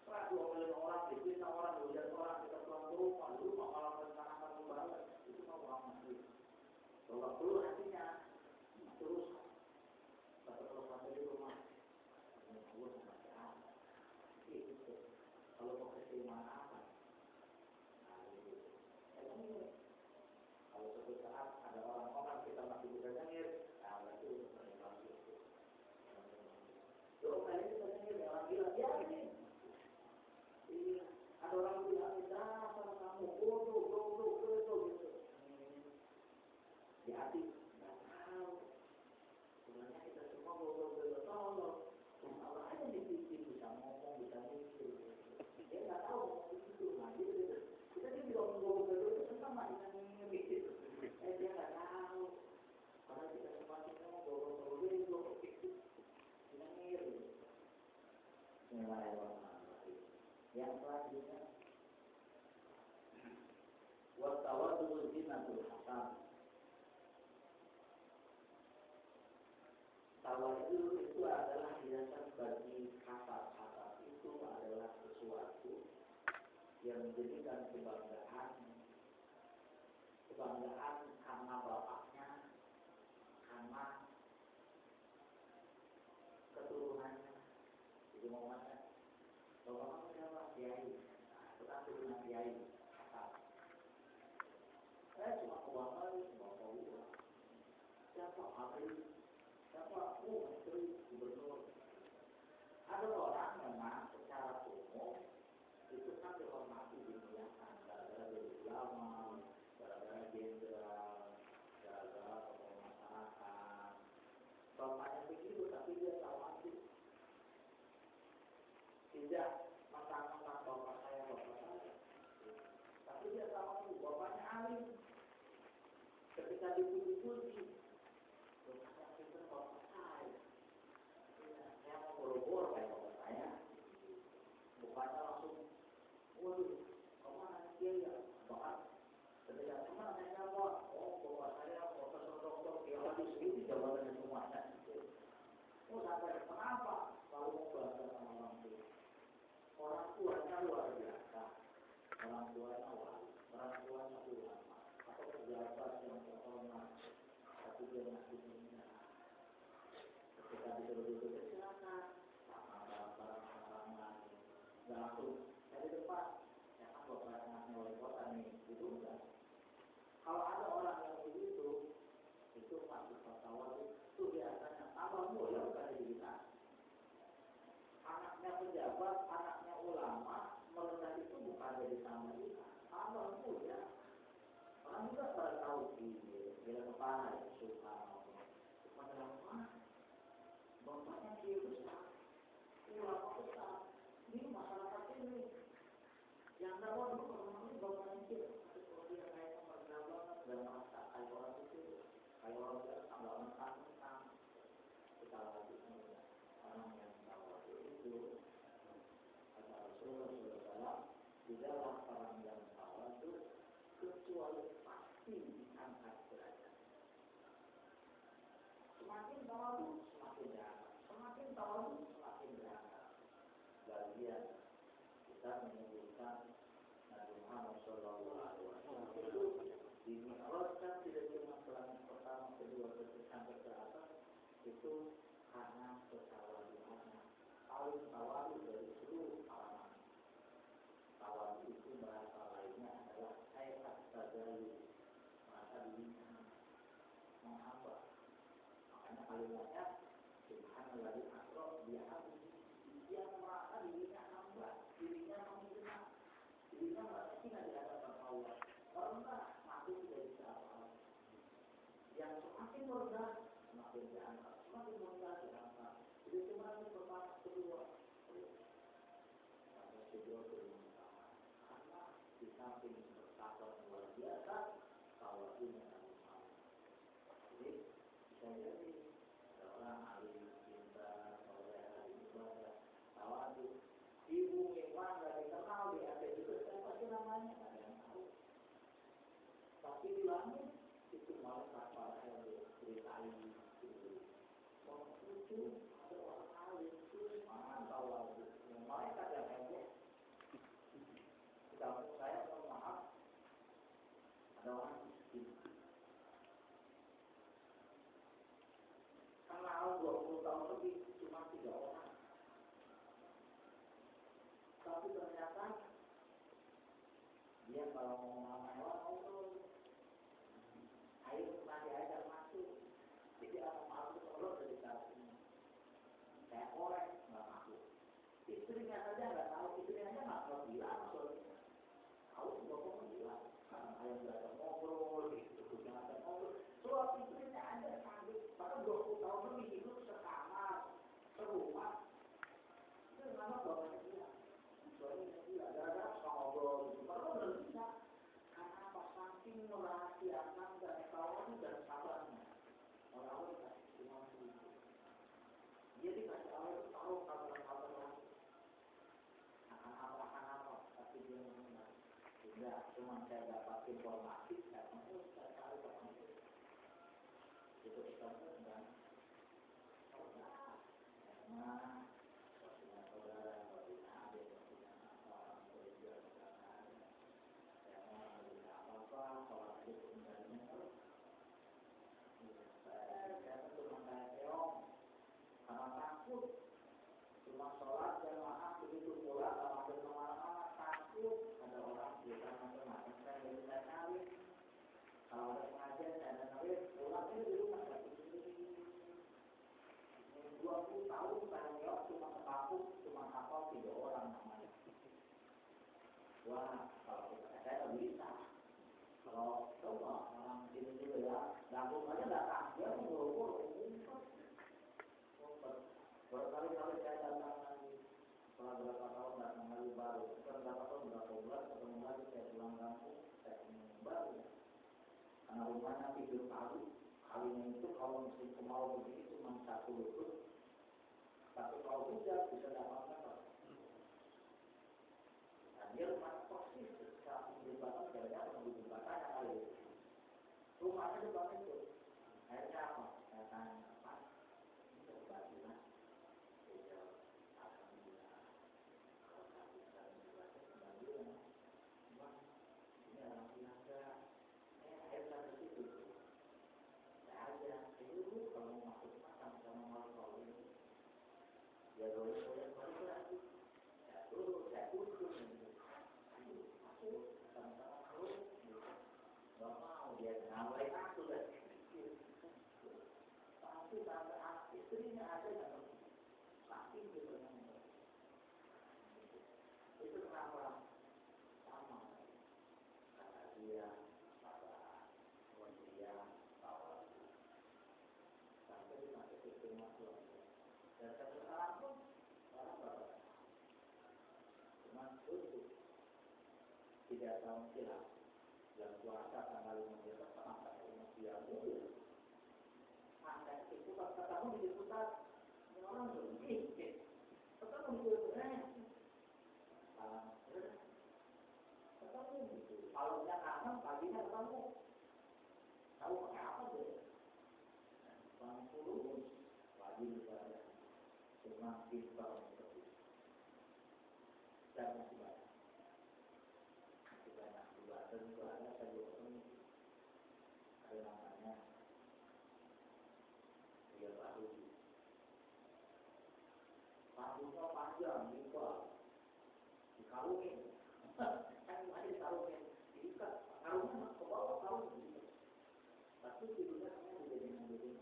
Setelah 2 miliar orang, dipinta orang, dihujat orang, kita pulang ke rumah, dulu malah merencanakan membalas, itu mau orang masih. Kalau perlu hatinya, terus. Tapi kalau sampai di rumah, Allah masih apa? Itu. Kalau mau keseimbangan apa? Nah, itu. Kalau suatu saat ada orang-orang kita masih bisa nyengir, nah berarti itu terlibat itu. Doa kali kita nyengir, orang bilang, ya ini. Iya, ada orang bilang, sama kamu, bodoh, gitu. Di hati, nggak tahu. Sebenarnya kita semua bodoh, tolong. Allah aja dipikir, bisa ngomong, bisa mikir. Dia nggak tahu ngomong itu, nah gitu. Kita dia bilang bodoh itu sama dengan mikir. Dia nggak tahu. Karena kita semua bodoh itu. Kita ngiri. Bismillahirrahmanirrahim. Yang selanjutnya, wattawaddu zinatul hasan. Tawaddu itu adalah hiasan bagi hasad. Itu adalah sesuatu yang menjadikan kebanggaan karena bapaknya, karena keturunannya. Jadi momennya bapaknya siapa? Kiai. Nah, itu kan turunan kiai. Cuma uang lagi, bapak uang. Siapa? Habis. Siapa? Menteri, gubernur. Ada orang memang secara umum itu kan dihormati dimuliakan, gara-gara jadi ulama, gara-gara jenderal, gara-gara tokoh masyarakat. Bapaknya begitu, tapi dia tawadu. Tidak mentang-mentang bapak saya, tapi dia tawadu. Bapaknya alim. Ketika dipuji-puji, bapaknya itu bapak saya. Saya mau boro-boro kayak bapak saya. Bapaknya langsung, waduh, kemana dia ya? Bahkan ketika kemana saya jawab, bapak saya profesor doktor biologis ini jawabannya semuanya. Sampai kenapa kalau mau belajar sama orang tua? Orang tuanya luar biasa, orang tuanya wali, orang tuanya ulama, atau pejabat yang terhormat, tapi dia masih menghina. Ketika disuruh silakan, sama barang-barang nggak langsung dari depan, ya kan bapak anaknya wali kota nih, gitu enggak. Kalau ada orang yang begitu, itu masih fatwa itu biasanya mampu ya. Orang juga pada tahu bila kepala ya subhanallah. Subhanallah. Bapaknya dia besar, ulama besar. Ini masyarakat ini yang tahu dulu orang ini bapaknya dia. Kalau dia kayak pemerintah banget dan merasa kayak orang itu, kayak orang biasa nggak mentang-mentang. Kita lagi orang yang tahu itu kata Rasulullah di dalam orang yang tahu itu kecuali pasti diangkat derajat. Semakin tahu semakin berangkat, semakin tahu semakin berangkat. Bagian kita menyebutkan Nabi Muhammad SAW itu dimi'rajkan tidak cuma selama pertama, kedua, ketiga sampai ke atas itu karena ketawaduannya paling tawadu dari seluruh kalangan. Tawadu itu bahasa lainnya adalah hayat tadayu, merasa dirinya menghamba. Makanya kalimatnya subhanallah asra bihamdi, dia merasa dirinya hamba, dirinya menghina, dirinya merasa hina di hadapan Allah. Karena aku tidak bisa apa-apa. Yang semakin rendah semakin diangkat, semakin rendah diangkat. Jadi cuma yang pertama, kedua, sampai kedua pertama. Karena di samping bertakwa luar biasa, kalau ini adalah jadi bisa jadi ada orang ahli cinta, oleh ahli ibadah, tawadu. Ibu memang dari kenal di ada juga siapa sih namanya, ada yang tahu. Tapi di langit itu malah para yang diceritain itu. Orang itu ada orang ahli itu mana tawadu. Mereka ada heboh. Kamu saya mohon maaf, ada orang miskin. Kenal 20 tahun lebih cuma 3 orang. Tapi ternyata dia kalau mau mewah mau air nanti aja masuk. Jadi orang masuk Allah dari saat ini. Saya korek nggak masuk. Istrinya saja nggak tahu, istrinya nggak tahu bilang soalnya. Tahu juga kok bilang. Ayam nggak ada ngobrol gitu, nggak ada ngobrol. Soal istrinya ada sambil, bahkan 20 tahun lebih hidup sekamar, serumah. Itu nama bapaknya bilang. Soalnya dia gara-gara suka ngobrol gitu. Baru udah bisa. Karena apa? Saking merahasiakan dan kawan dan sahabatnya. Orang-orang dikasih cuma itu. Dia dikasih Allah itu tahu kabar-kabar lagi. Akan apa, tapi dia mengenal. Tidak, cuma saya dapat informasi, saya tahu, saya cari kapan itu. Itu kita dan karena saudara, adik, orang kerja, saya mau apa, kalau ada kemudiannya terus. Saya cuma kayak keong, karena takut. Cuma sholat jamaah begitu pula, kalau ada kemana-mana takut. Ada orang kita macam-macam, saya dari saya kawin. Kalau ada pengajian, saya dengerin, pulang ini di rumah saya sendiri. 20 tahun saya jawab cuma sekampung, cuma hafal 3 orang namanya. Wah, kalau saya nggak bisa. Kalau coba orang sini juga ya, langsung aja datang, dia menggurau-gurau, berkali-kali saya datang lagi. Setelah berapa tahun datang lagi baru. Setelah berapa tahun, berapa bulan, ketemu lagi, saya pulang kampung, saya ingin baru. Karena rumahnya tidur kali. Kalinya itu kalau musim kemarau begini cuma 1 lutut. Tapi kalau hujan bisa 8 meter. Nah dia rumah persis ketika jembatan gara-gara menunggu jembatannya kali itu. Rumahnya depan itu. Akhirnya apa? Saya tanya, Pak, coba bilang. Dia alhamdulillah. Kalau saya bisa membaca kembali, Bang, ini alhamdulillah. Air dari situ. Saya aja, itu kalau mau masuk sama-sama mau ini. Ya boleh balik lagi. Saya turun. Masuk, sama-sama terus. Gak mau dia mulai aku dari kecil. Tapi sampai istrinya ada yang sakit gitu. Itu kenapa? Sama. Dan sampai sekarang pun orang bapak cuma untuk 3 tahun silam bulan puasa tanggal 15 sampai 30 maka itu ketemu di pusat orang berpikir ketemu di sebenarnya ketemu gitu malamnya kangen paginya ketemu tahu pakai apa tuh kurus wajib ibadah semakin banyak dan masih banyak ibadah juga ada saya juga ketemu ada namanya dia baru rambutnya panjang lebar dikarungin kan masih dikarungin diikat karungnya ke bawah karung tapi tidurnya menjadi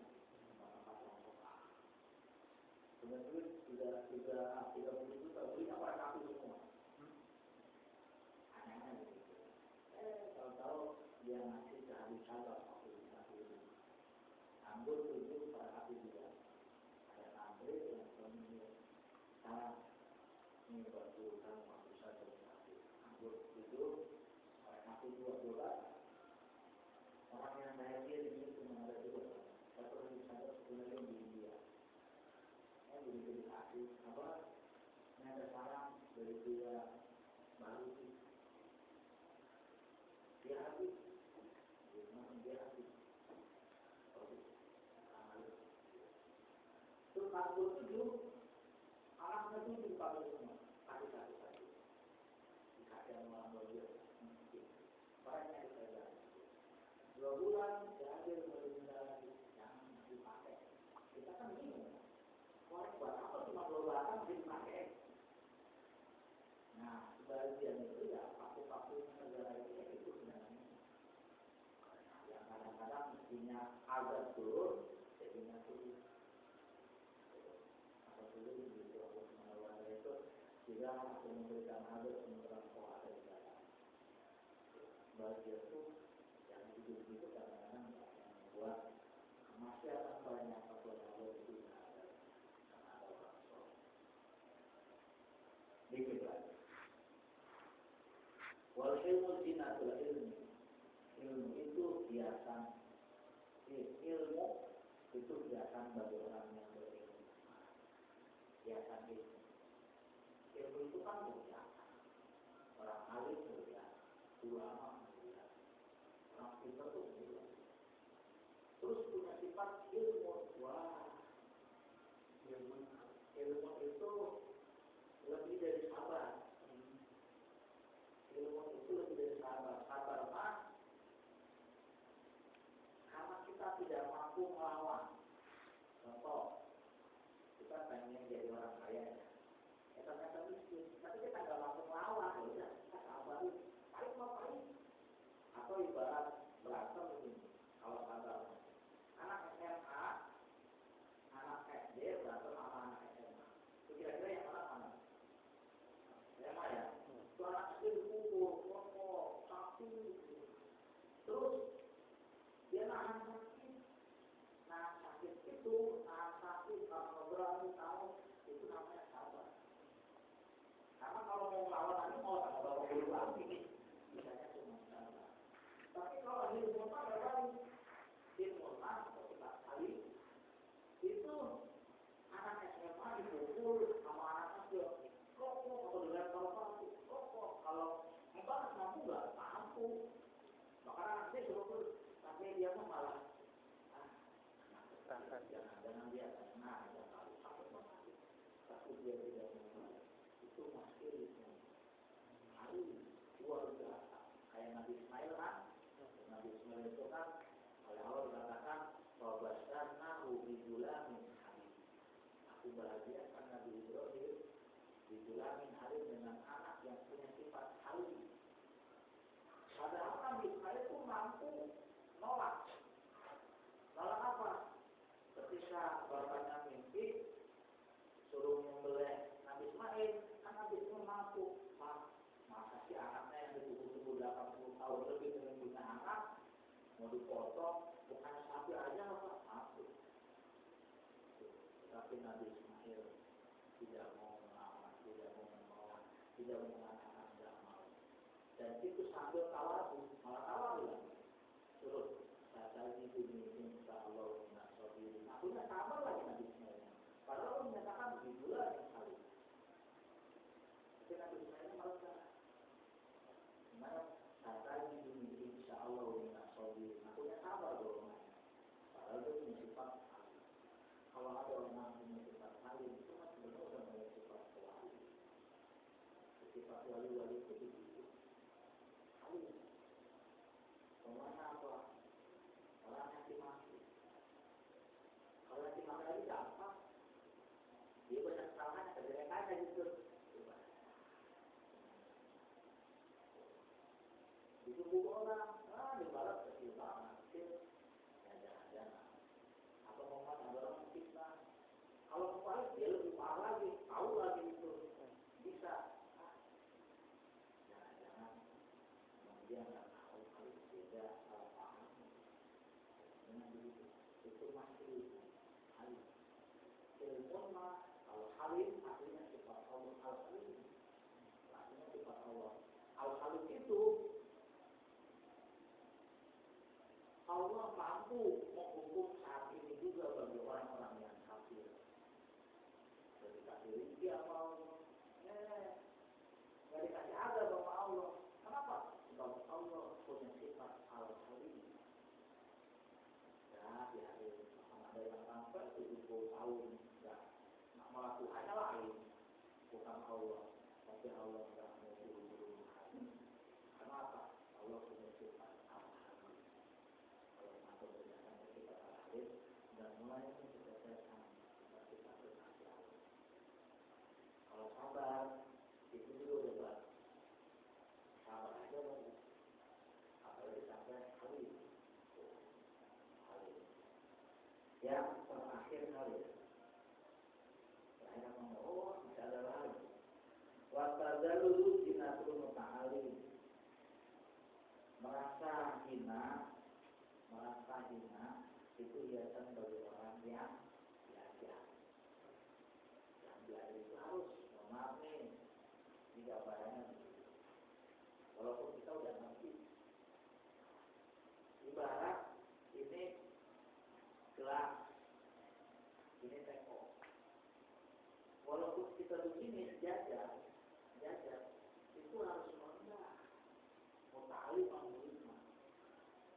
kemudian sudah 30 juta belinya pada kaki semua aneh-aneh begitu tahu-tahu dia ngasih kehabisan waktu itu anggur tujuh pada kaki dia ada santri yang pemilik salah ini berjurusan waktu saya berkaki anggur tujuh pada kaki 12 orang yang saya dia di situ cuma ada 2 saya pernah disadar sebenarnya di India begitu dikasih apa ini ada salam dari dia baru dia habis dia habis terus kabur 7 anaknya 7 kabur semua kasih satu dikasih sama orang dia banyak dikerjakan 2 bulan diambil berpindah lagi jangan dipakai kita kan bingung korek buat apa cuma 2 batang dipakai nah sebagian itu ya paku-paku negara ini itu sebenarnya yang kadang-kadang mestinya agak turun jadinya turun atau turun gitu Allah SWT itu juga aku memberikan adat sementara kau ada di dalam bagian itu yang hidup-hidup kadang-kadang yang membuat kemaksiatan banyak atau Allah itu dikit lagi. Wal ilmu zinatul ilmi. Ilmu itu hiasan. Ilmu itu hiasan bagi orang yang berilmu. Hiasan ilmu. Ilmu itu kan mulia. Orang alim mulia, ulama mulia, orang pintar itu mulia. Terus punya sifat ilmu. Wah, ilmu itu lebih dari sabar. Ilmu itu lebih dari sabar. Sabar mah karena kita tidak mampu melawan. Contoh, kita pengen jadi orang kaya, kita ternyata miskin, tapi kita nggak mampu melawan. Ya kita sabar. Paling mau paling. Atau ibarat berantem begini. Kalau sabar, anak SMA, anak SD berantem sama anak SMA. Itu kira-kira yang mana? SMA ya, itu anak kecil dipukul, pokok, sakit. Terus dia nahan sakit. Nah sakit itu, nahan sakit karena berani tahu itu namanya sabar. Karena kalau mau melawan lagi mau sama bapak guru lagi, misalnya cuma sabar. Tapi kalau hidup murtad berani, hidup murtad atau kita kali itu anak SMA dipukul sama anak kecil. Rokok atau dengan rokok kalau membahas mampu nggak mampu makanya nanti suruh sampai dia malah jangan dia nah dia tahu sakit banget tapi dia tidak mau itu masih hari luar biasa kayak Nabi Ismail kan Nabi Ismail itu kan oleh Allah dikatakan wabasarnahu bigulamin halim aku bahagia karena Nabi Ibrahim digulamin halim dengan anak yang punya sifat halim. Padahal Nabi Ismail itu mampu nolak. Nolak apa? Ketika bapaknya mimpi suruh membelai Nabi Ismail, kan Nabi Ismail mampu. Masa si anaknya yang ditunggu-tunggu 80 tahun lebih dengan punya anak mau dipotong, bukannya sapi aja apa? Mampu. Tapi Nabi Ismail tidak mengatakan tidak mau. Dan itu sambil tawadhu, malah tawadhu. Terus kata itu insya Allah nasobirin. Akunya sabar lagi Nabi Ismail. Padahal Allah menyatakan begitu lagi sekali. Tapi Nabi Ismail malah gimana? Kata itu insya Allah nasobirin. Akunya sabar dong. Padahal itu punya sifat. Kalau ada orang punya sifat saling itu kan sebenarnya udah punya sifat wali. Sifat wali-wali itu begitu. Saling. Kemana apa? Orang yang dimaki. Kalau yang dimaki lagi gampang. Dia banyak kesalahan kedelekanya gitu. Disuruh orang, dibalas kecil banget. Ya jangan-jangan. Atau Muhammad ada orang fitnah. Kalau kembali dia lebih parah lagi, tahu lagi itu. Bisa. Jangan-jangan. Dia nggak tahu kali beda salah paham. Itu masih halim. Ilmu mah kalau halim artinya sifat Allah al-halim. Artinya sifat Allah. Al-halim itu Allah mampu menghukum saat ini juga bagi orang-orang yang kafir. Jadi kafir dia mau nggak dikasih azab sama Allah. Kenapa? Sebab Allah punya sifat al-halim. Ya, ada yang sampai 70 tahun nggak melakukannya lain, bukan Allah, tapi Allah nggak mau buru-buru. Kenapa? Allah punya sifat al-halim. Kalau masuk berdasarkan sifat al-halim dan mulai berdasarkan sifat al-halim. Kalau sabar itu juga debat. Sabar aja lagi. Apalagi sampai halim. Yang terakhir kali saya ngomong bisa ada lagi watadalulu jinatul muta'alim merasa hina itu hiasan bagi orang yang belajar. Yang belajar itu harus maaf nih ini gambarannya walaupun kita udah ngerti ibarat ini gelas, ini teko. Walaupun kita begini sejajar itu harus merendah. Muta'alim al-mulima.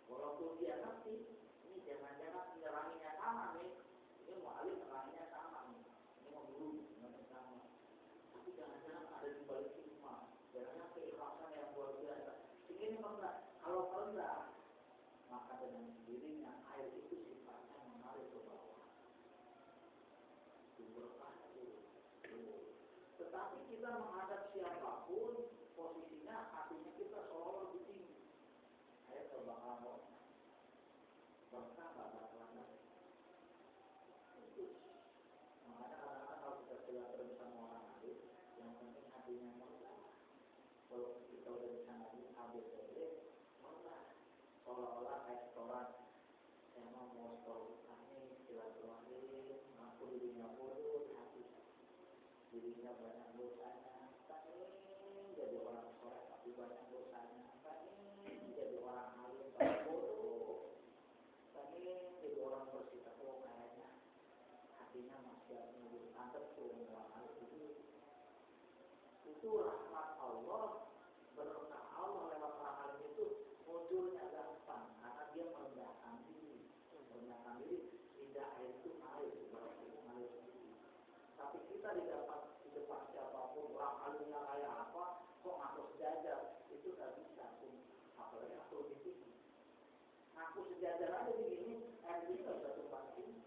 Walaupun dia ngerti, ini jangan-jangan peneranginya sama nih. Ini mu'alim peneranginya sama nih. Ini mau guru, sama. Tapi jangan-jangan ada di balik hikmah. Jangan-jangan keikhlasan yang luar biasa. Ini merendah. Kalau merendah, maka dengan sendirinya air itu sifatnya mengalir ke bawah. Berkah itu. Tetapi kita menghadap siapapun, posisinya hatinya kita seolah lebih tinggi. Air terbakar berkah bakalan. Itu. Makanya kadang-kadang kalau kita silaturahmi sama orang lain, yang penting hatinya murah. Kalau kita udah bisa ngaji ABCD, murah. Seolah-olah kayak restoran, saya mau store kami silaturahmi, mampu dirinya bodoh, hati dirinya banyak dosanya, pengen jadi orang soleh tapi banyak dosanya, pengen jadi orang alim tapi bodoh, pengen jadi orang bersih tapi kayaknya hatinya masih menjadi antep orang alim itu rahmat Allah, berkah Allah lewat orang alim itu munculnya gampang karena dia merendahkan diri tidak air itu mengalir sendiri. Tapi kita di depan siapapun orang alimnya kayak apa kok ngaku sejajar itu gak bisa pun apalagi aku lebih tinggi ngaku sejajar aja begini air itu gak bisa tumpah ini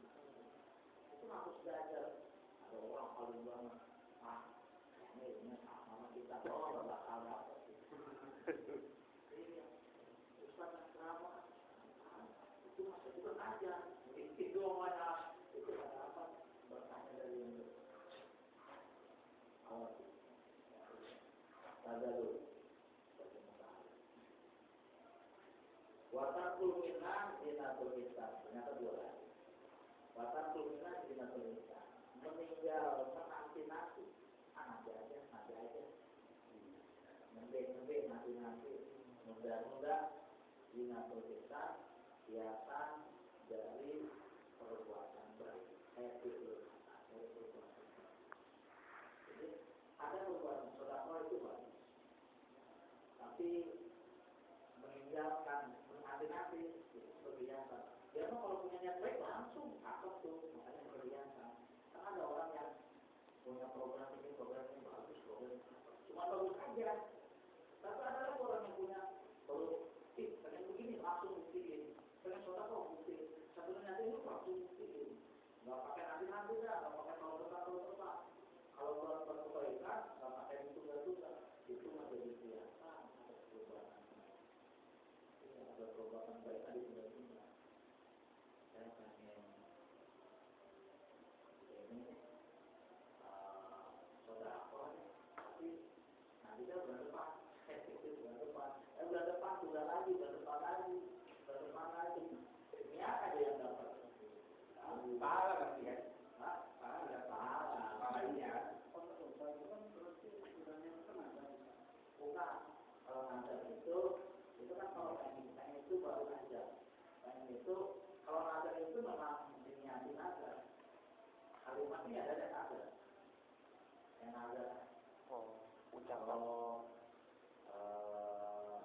itu ngaku sejajar ada orang alim banget kayaknya ini sama kita gak bakal dapet Ustaz kenapa? Itu masih bukan aja itu doangnya itu ada apa bertanya dari yang awal tadalul watakul minah dinatul hisab ternyata dua lagi watakul minah dinatul hisab meninggal menanti nanti aja ngebek nanti mudah-mudahan dinatul kita kiasan dari perbuatan baik. Jadi ada perbuatan sedekah itu baik, tapi meninggalkan menghati-hati itu berbiasa. Dia mah kalau punya niat baik langsung cakep tuh, makanya berbiasa. Karena ada orang yang punya program ini bagus, cuma bagus aja. Tapi ada lagi orang yang punya pengen begini langsung buktiin, pengen sedekah buktiin, sebenarnya itu langsung buktiin. Nggak pakai nanti dah, nggak pakai kalau tetap. Kalau buat kebaikan, nggak pakai juga, itu menjadi biasa. Ada perbuatan baik tadi sudah punya. Saya pengen ini sedekah, tapi nanti dia bulan depan, bulan depan sudah lagi, bulan depan lagi. Ini ada yang dapat. Pahala kan ya? Pahala ya. Bukan, kalau nazar itu kan kalau pengen itu baru nazar. Pengen itu, kalau nazar itu memang diniatin nazar. Kalimatnya ada nazar. Yang nazar. Kalau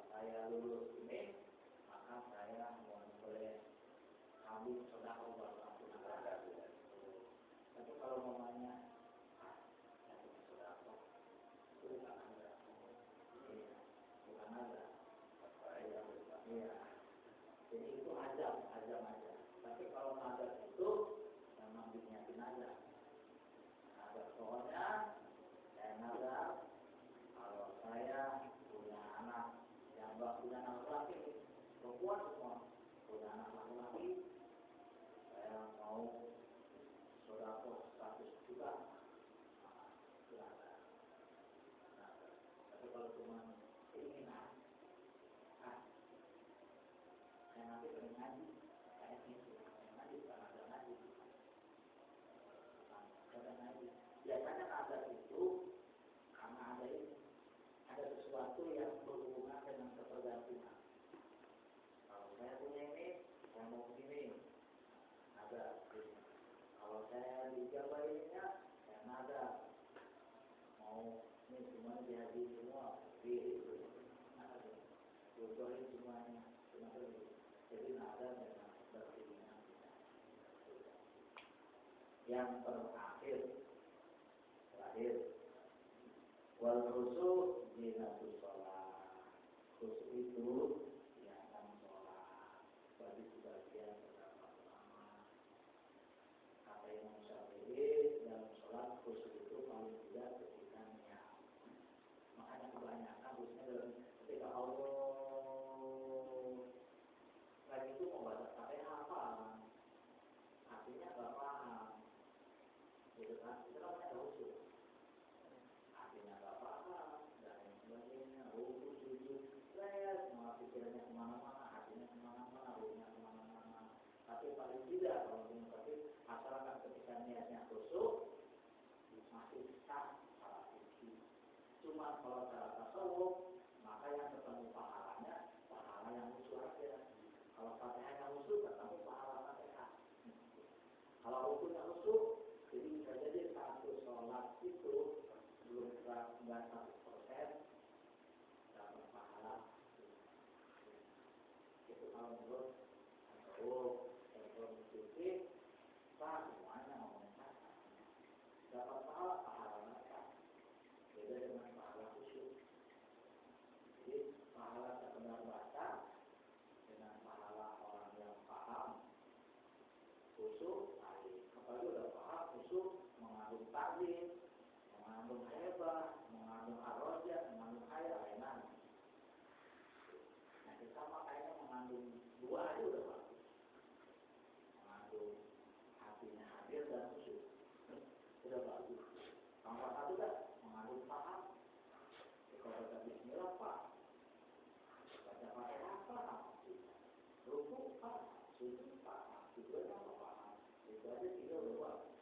saya lulus ini, maka saya mau boleh ambil sedekah baru aku nazar. Tapi kalau mamanya saya punya sedekah, itu bukan nazar. Bukan nazar. Iya. Jadi itu azam aja. Tapi kalau nazar itu memang diniatin aja. Nazar soalnya saya nazar kalau saya punya anak yang punya anak laki, perempuan semua punya anak laki-laki, saya mau sedekah 100 juta. Silakan. Tapi kalau cuma keinginan, saya nanti pengen ngaji, kayak gitu, ngaji bukan ada ngaji. Biasanya ada itu karena ada sesuatu yang berhubungan dengan ketergantungan. Kalau saya punya ini, saya mau begini, ada. Kalau saya dijaga ininya, saya ada. Mau ini semua jadi semua, bodohin semuanya, jadi ada memang berkeinginan. Yang terakhir, wal khusyuk zinatus shalah. Khusyuk itu hiasan sholat. Bagi sebagian terdapat ulama kata Imam Syafi'i dalam sholat khusyuk itu paling tidak ketika niat. Makanya kebanyakan khususnya dalam ketika Allah lagi itu membaca Fatihah apa artinya nggak paham, gitu kan? Itu namanya khusyuk. Artinya nggak paham dan lain sebagainya. Ruku sujud stres, malah pikirannya kemana-mana, hatinya kemana-mana, ruhnya kemana-mana. Tapi paling tidak kalau tapi asalkan ketika niatnya khusyuk masih sah salah suci. Cuma kalau cara tasawuf maka yang ketemu pahalanya pahala yang khusyuk aja. Kalau Fatihah yang khusyuk ketemu pahala Fatihah. Kalau rukunya khusyuk, jadi bisa jadi satu sholat itu belum nggak 100% dapat pahala. Itu kalau menurut musik sah semuanya ngomong kata dapat pahala mereka beda dengan pahala khusyuk. Jadi pahala sekedar baca dengan pahala orang yang paham khusyuk lain. Apalagi udah paham khusyuk mengandung taklim, mengandung hebat, mengandung arroja, mengandung kaya enak. Nah kita makanya mengandung dua aja udah bagus. Mengandung hatinya hadir dan khusyuk udah bagus. Tambah satu kan mengandung paham. Kalau baca bismillah paham, baca Fatihah paham, ruku paham, sujud paham, sujud apa paham. Itu aja 3 udah bagus.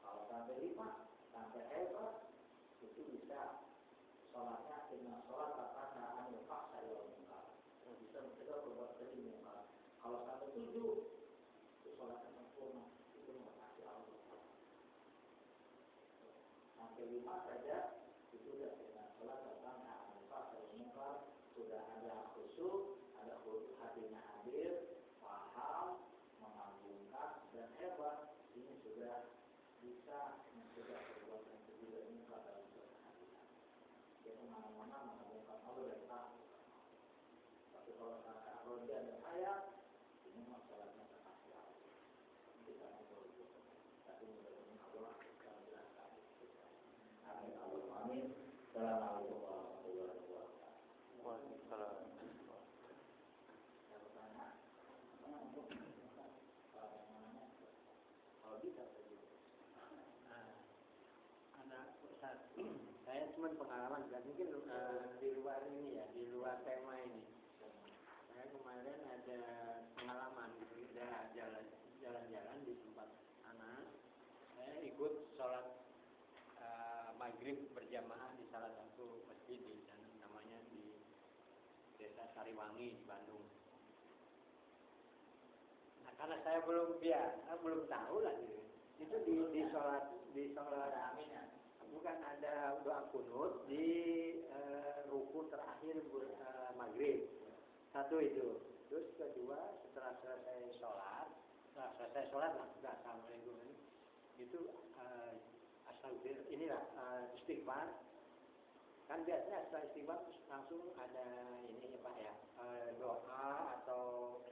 Kalau sampai 5, sampai hebat, itu bisa sholatnya dengan 5 saja itu sudah dengan sholat tentang ma'rifat al-munkar, sudah ada khusyuk, ada hatinya hadir, paham, mengagungkan dan hebat. Ini sudah bisa mencegah perbuatan keji dan munkar dalam keseharian. Dia kemana-mana mengagungkan Allah dan taat. Tapi kalau dia ada ayat, ini masalahnya terkasih Allah. Kita ngobrol itu. Tapi mudah-mudahan Allah akan jelaskan. Amin. Amin. Assalamualaikum warahmatullahi wabarakatuh. Waalaikumsalam. Saya bertanya, kalau bisa saja. Anak Ustaz, saya cuma pengalaman dan mungkin di luar ini ya, di luar tema ini. Saya kemarin ada pengalaman gitu, udah jalan-jalan di tempat anak. Saya ikut sholat maghrib berjamaah di salah satu masjid di sana, namanya di Desa Sariwangi di Bandung. Nah, karena saya belum tahu lah gitu. Itu di sholat bukan ada doa kunut di ruku terakhir maghrib. Satu itu. Terus kedua setelah selesai sholat lah, sudah assalamualaikum itu astagfirullah inilah istighfar. Kan biasanya setelah istighfar langsung ada ini ya Pak ya, doa atau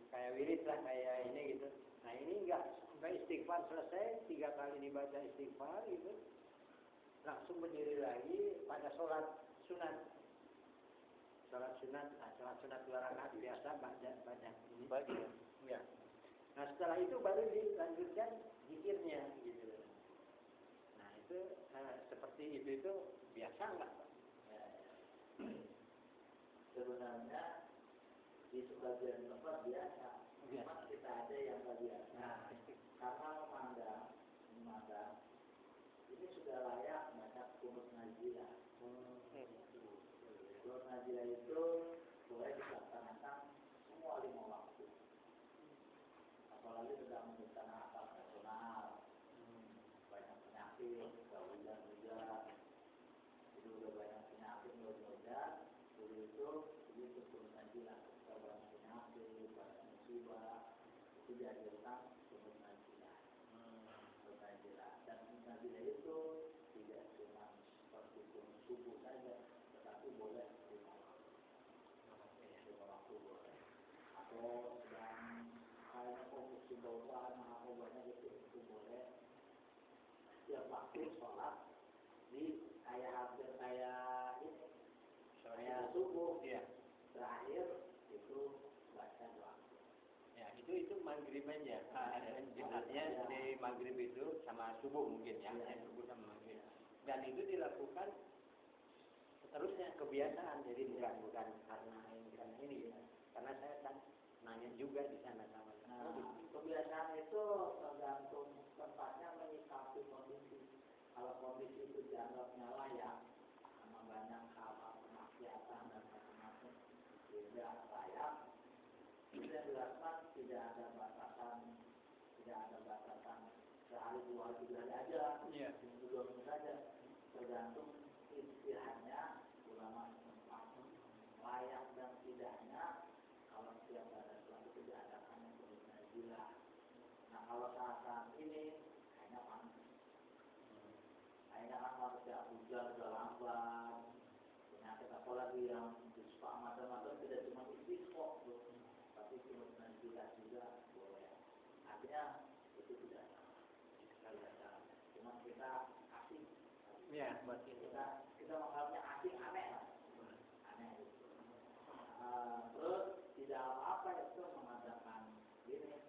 kayak wirid lah kayak ini gitu. Nah ini enggak, sampai istighfar selesai 3 kali dibaca istighfar gitu, langsung berdiri lagi pada sholat sunat 2 rakaat biasa baca ini Bagi. ya. Nah setelah itu baru dilanjutkan zikirnya gitu. Nah itu seperti itu biasa enggak Pak? Ya. Sebenarnya di sebagian tempat biasa. Memang kita ada yang tak biasa. Nah, karena memandang ini sudah layak baca kunut nazilah. Kunut nazilah itu boleh dilaksanakan semua 5 waktu. Apalagi sedang melaksanakan nasional, banyak penyakit, hujan-hujan, itu udah banyak penyakit hujan, jadi itu kunut nazilah. Banyak penyakit, banyak musibah, itu diajarkan kunut nazilah. Kunut nazilah. Dan kunut nazilah itu tidak cuma seperti kunut subuh saja, tetapi boleh 5 waktu. 5 waktu boleh. Atau sedang kayaknya fokus di bawah, atau banyak itu boleh. Setiap waktu sholat di hampir kayak ini, kayak subuh, ya. Terakhir itu baca doa. Ya itu maghrib aja. Artinya di maghrib itu sama subuh mungkin ya, subuh sama maghrib. Dan itu dilakukan seterusnya kebiasaan, jadi bukan karena ini ya. Karena saya kan nanya juga di sana sama. Kebiasaan itu tergantung tempatnya menyikapi kondisi. Kalau kondisi itu dianggapnya layak, sama banyak hal-hal kemaksiatan dan macam-macam, tidak layak, tidak dilakukan, tidak ada batasan sehari 2 hari 3 hari aja, seminggu 2 minggu saja, tergantung istilahnya ulama setempat layak dan tidaknya. Kalau setiap ada sesuatu tidak ada yang kunut nazilah. Nah kalau saat ini kayaknya panas, kayaknya kan manusia hujan udah lambat, penyakit apalagi yang suka macam-macam, tidak cuma istisqa, tapi kunut nazilah juga boleh. Artinya itu tidak salah. Cuma kita asing. Ya, kita menganggapnya asing, aneh lah. Aneh itu. Terus tidak apa-apa itu mengadakan ini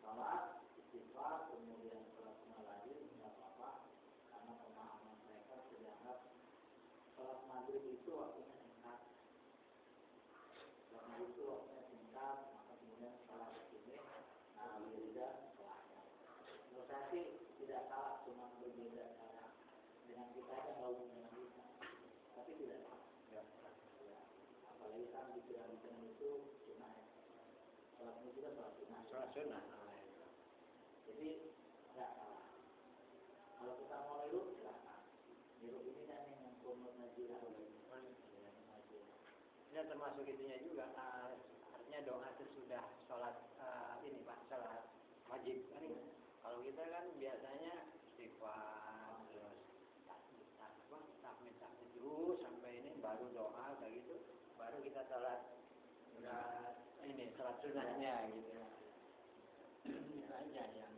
salat, istighfar, kemudian sholat sunnah lagi, tidak apa-apa, karena pemahaman mereka dianggap sholat maghrib itu waktunya singkat. Sholat maghrib itu waktunya singkat, maka kemudian sholat ini berbeda sholatnya. Menurut saya sih tidak salah, cuma berbeda cara dengan kita aja nggak hubungan dengan kita, tapi tidak salah. Apalagi kan pikiran-pikiran itu sunnah ya. Sholat itu juga sholat sunnah. Jadi nggak salah. Kalau kita mulai dan termasuk itunya juga artinya doa sesudah sholat ini Pak, sholat wajib kan ya. Kalau kita kan biasanya istighfar terus tahmid dulu sampai ini baru doa kayak gitu, baru kita sholat ini sholat sunnahnya gitu. Itu aja yang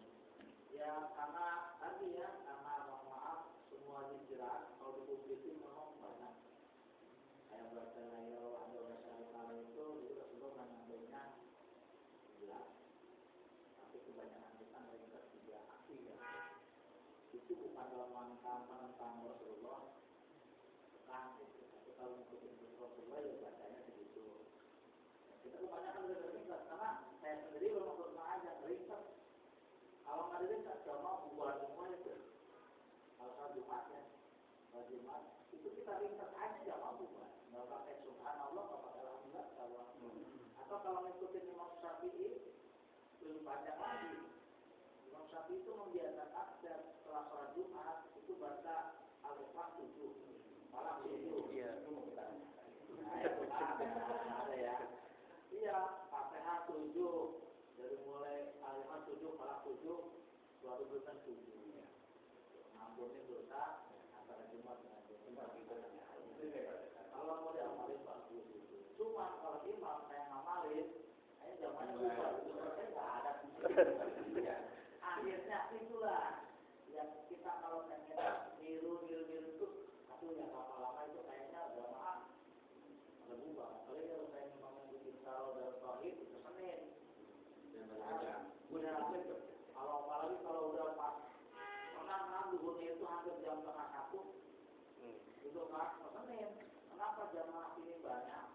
ya karena tadi ya, karena mohon maaf semua istirahat kalau dipublikin memang banyak. Saya baca layar ada masalah itu Rasulullah menyampaikan jelas, tapi kebanyakan kita mereka tidak aktif ya. Itu bukan dalam rangka menentang Rasulullah, bukan gitu. Tapi kalau mengikuti Rasulullah ya bacanya begitu. Kita kebanyakan belajar ringkas karena saya sendiri belum pernah aja ringkas. Kalau nggak ringkas sama bubar semua itu. Kalau saat Jumat ya, kalau Jumat itu kita ringkas aja nggak mampu buat. Nggak pakai subhanallah, nggak pakai alhamdulillah, kalau atau kalau ngikutin Imam Syafi'i lebih panjang lagi. Imam Syafi'i itu membiasakan setelah sholat Jumat itu baca Al-Ikhlas 7, malam 7. Iya. Nah itu ada ya. Iya, Fatihah 7 dari mulai Al-Ikhlas 7, malam 7, suatu dosa 7. Ampunin dosa antara Jumat dengan Jumat. Kalau mau diamalin bagus itu. Cuma kalau imam saya ngamalin, saya zamannya lupa, saya nggak ada. Akhirnya itulah yang kita kalau pengen niru itu, aduh yang lama-lama itu kayaknya udah maaf, ada berubah. Apalagi kalau saya memang bikin taruh dan tauhid itu Senin. Udah kalau apalagi kalau udah pas pernah duhurnya itu hampir jam 12:30. Itu kan Senin. Kenapa jamaah ini banyak?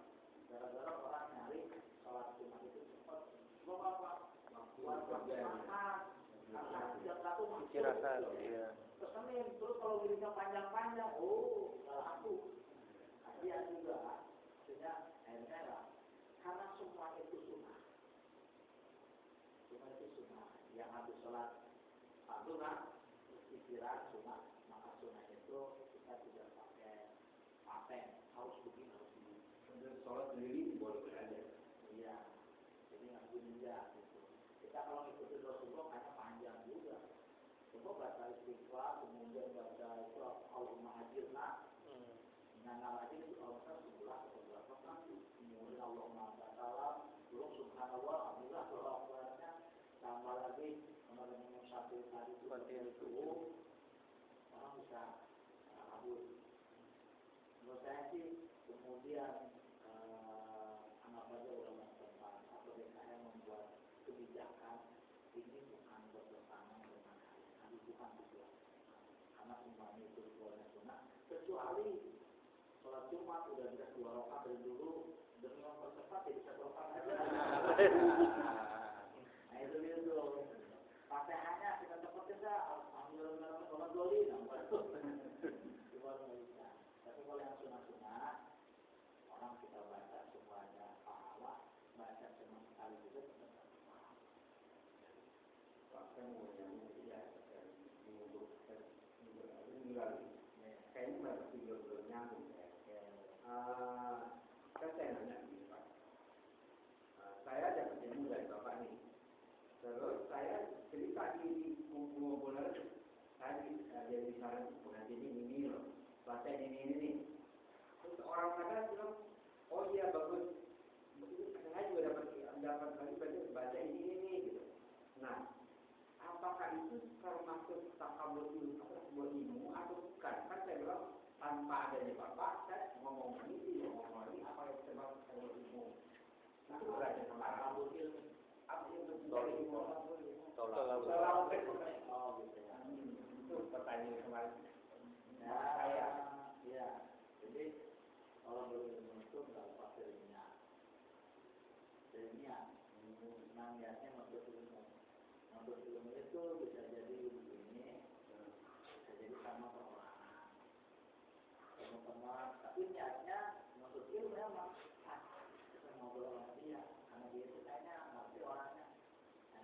Gara-gara orang nyari sholat Jumat itu cepat. Sebab apa? Waktu makan. Karena jam 1 masuk. Istirahat, iya. Ke Senin. Terus kalau dirinya panjang-panjang, nggak laku. Kasihan juga. Maksudnya akhirnya lah. Karena semua itu sunnah. Semua itu sunnah. Yang habis sholat fardu kan istirahat sunnah. Maka sunnah itu kita tidak pakai paten. Harus begini, harus begini. Sholat sendiri boleh belajar. Iya, jadi nggak bisa gitu. Kita kalau ngikutin Rasulullah kayaknya panjang juga. Coba baca istighfar, kemudian baca itu Allahumma ajirna. Nah lagi itu kalau misalnya 11 atau berapa kan, kemudian Allahumma salam, belum subhanallah, alhamdulillah, doa-doanya tambah lagi menurut satu tadi itu orang bisa kabur. Menurut saya sih kemudian anggap saja ulama tempat atau DKM membuat kebijakan ini bukan bertentangan dengan hadis, bukan tujuan. Karena semuanya itu boleh sunnah, kecuali sholat Jumat udah bisa 2 rakaat dari dulu demi mempercepat ya bisa 2 rakaat aja. Nah itu gitu. Fatihahnya kita cepetin dah, alhamdulillah sholat doli, nampak itu. Tapi kalau yang sunnah-sunnah, orang kita baca semuanya pahala, baca cuma sekali juga tetap pahala. Saya mau nyambung ya, untuk lagi. Kayaknya masih belum nyambung ya. Saya nanya begini Pak. Saya dapat ilmu dari Bapak nih. Terus saya cerita di kumpul saya jadi misalnya pengajian ini loh, baca ini nih. Terus orang kadang bilang, oh iya bagus, saya juga dapat lagi baca ini gitu. Nah, apakah itu termasuk takabur ilmu atau bukan? Kan saya bilang tanpa adanya Bapak, saya ngomong ini, apa yang termasuk takabur ilmu? Itu belajar takabur ilmu. Apa yang dari ilmu? Tolak. Oh gitu ya. Itu pertanyaan kemarin. Saya, ya. Jadi kalau berilmu itu nggak lupa ilmiah. Nah niatnya maksud ilmu. Maksud ilmu itu bisa jadi begini, bisa jadi sama perorangan, teman-teman. Tapi niatnya maksud ilmu memang kita ngobrol sama dia, karena dia itu kayaknya ngerti orangnya.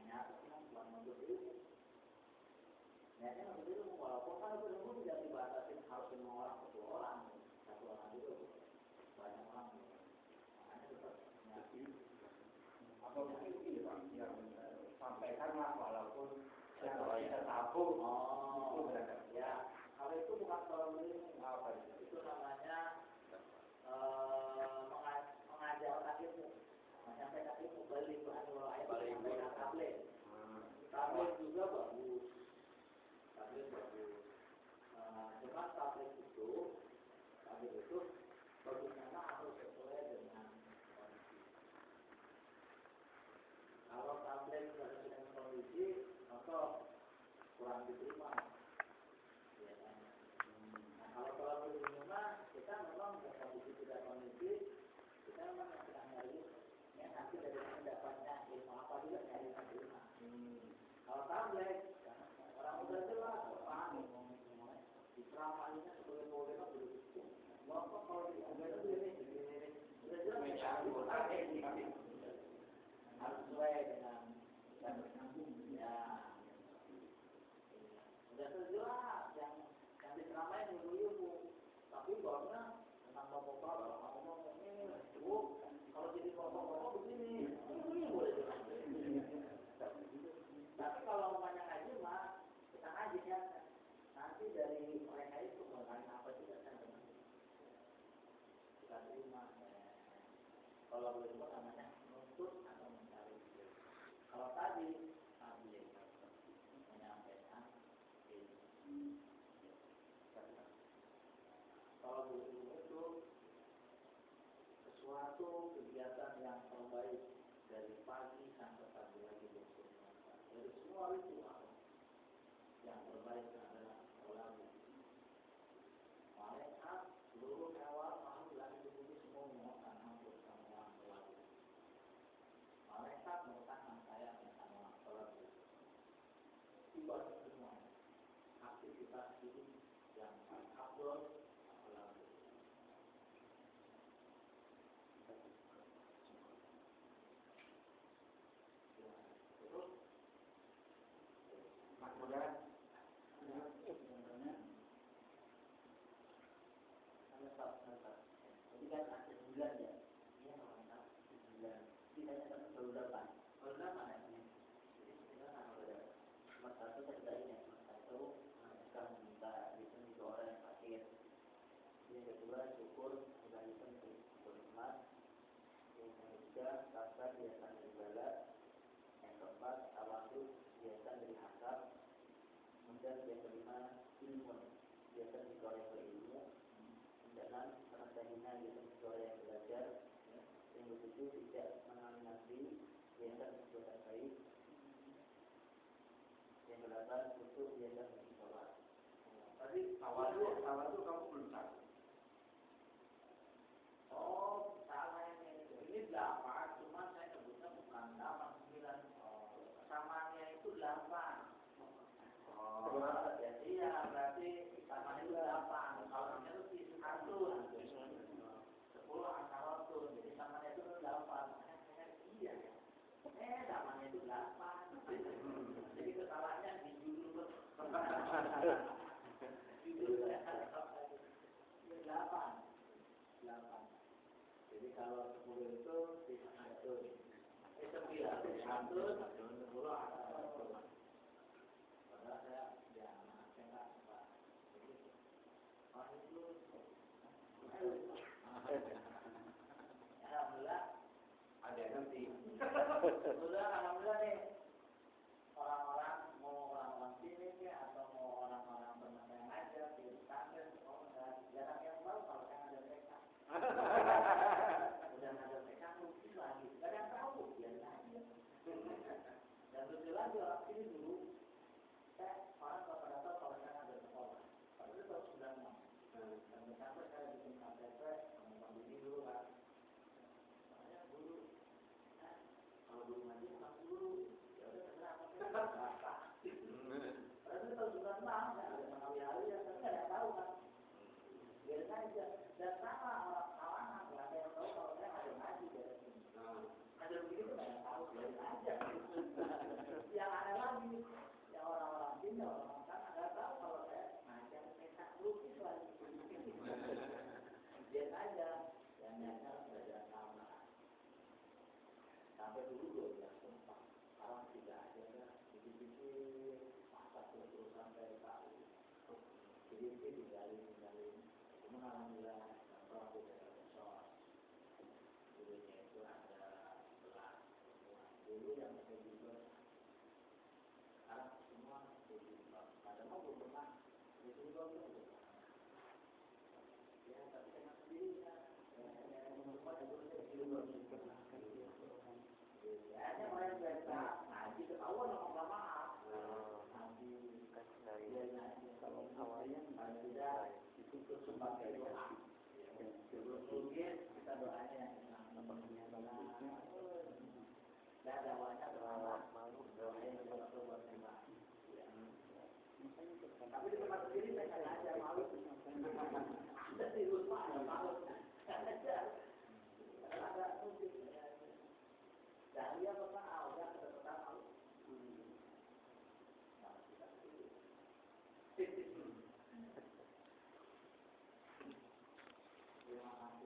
Niatnya bukan maksud ilmu. Niatnya maksud ilmu, walaupun kan ilmu tidak dibatasi harus 5 orang, 10 orang, 1 orang itu banyak orang. Apa mungkin ini Pak yang sampaikanlah walaupun kita tahu itu beragam. Ya, kalau itu bukan problem Apa itu? itu namanya mengajarkan ilmu, menyampaikan ilmu, balik anul ayat, menyampaikan tablet. Tablet juga bagus, tablet bagus. Cuma tablet itu bagusnya harus sesuai dengan kondisi. Kalau tablet tidak sesuai dengan kondisi, maka kurang diterima. Nah, kalau terlalu diterima, kita memang kondisi tidak kondisi, kita memang sedang nyari yang nanti dari pendapatnya ilmu apa juga nyari terima. Kalau tablet, orang udah jelas, paham, diceramahnya sebagai model begitu. Bapak kalau diajar begini, udah jelas harus sesuai dengan yang bersambung. Ya, udah jelas yang diceramahin ilmu, tapi bawahnya tentang bapak-bapak ngomong ini, kalau jadi bapak-bapak begini, ini boleh jelas. Tapi kalau umpamanya ngaji mah kita ngaji ya, nanti dari mereka itu mengenai apa juga kan kita terima. Kalau boleh itu namanya menuntut atau mencari. Kalau tadi ambil menyampaikan ilmu. Kalau ilmu itu sesuatu kegiatan yang terbaik dari pagi sampai pagi lagi berkurang. Dari semua ritual yang terbaik adalah sholat. Malaikat seluruh hewan makhluk langit di bumi semua memohon ampun sama orang sholat. Malaikat memohon saya sama sholat. Tiba semua aktivitas hidup yang paling abdul sholat. Makmudah. Jadi kan ada 9 ya. Ini orang 9. Tidaknya satu baru 8. Baru 8 ya. Jadi kita kalau ada nomor 1 terbaiknya nomor 1 kita minta dihitung juga orang yang fakir. Yang kedua syukur kita hitung berhormat. Yang ketiga sabar biasa dari bala. Yang keempat tawadhu biasa dari hasab. Kemudian yang kelima ilmu biasa dikorek berilmu. Yang merasa hina biasa dikorek yang belajar. Yang ketujuh tidak mengamati biasa perbuatan baik. Yang kedelapan khusyuk biasa bagi sholat. Tadi tawadhu kamu belum tahu. Oh, salah ini. Ini 8, cuma saya sebutnya bukan 8, 9. Samaannya itu 8. Jadi ya berarti samaannya itu 8. Kalau ini itu 1. 10 angka rotul. Jadi samaannya itu 8. Iya ya. Samaannya itu 8. Jadi kesalahannya di judul. Judul 8. Jadi kalau 10 itu bisa 1. 9 itu 1, 10 angka rotul. Padahal saya enggak Pak. Jadi orang itu alhamdulillah Ada yang nanti. Alhamdulillah nih orang-orang mau orang-orang sini ya atau mau orang-orang teman yang aja di pesantren jarang yang tahu kalau saya ada TK. Udah ada TK mungkin lagi nggak ada yang tahu biarin aja. Dan lucu lagi orang sini dulu orang pada tahu kalau saya ada sekolah. Pada itu tahun 96. Dan sampai saya bikin KTP sama ini dulu kan. Makanya dulu kalau dulu ngaji bukan dulu ya udah terserah apa pada itu tahun 96 saya ada mengawali ya tapi nggak ada yang tahu kan biarin aja dan sama orang kawanan nggak ada yang tahu kalau saya ada ngaji dari sini ada begitu nggak ada yang tahu biarin aja yang aneh lagi jadi tinggalin. Cuman alhamdulillah kalau aku bisa besok dulunya itu ada 11 dulu yang saya juga sekarang semua jadi padahal mau belum pernah itu juga belum pernah ya tapi saya sendiri ya semua itu saya belum pernah hanya orang biasa ngaji ketahuan orang lama ngaji kalau awalnya paling tidak itu sebagai doa sebelum mungkin kita doanya dan awalnya pertama doanya juga buat terima tapi di tempat sendiri saya nggak ada malu ada di rumah ada malu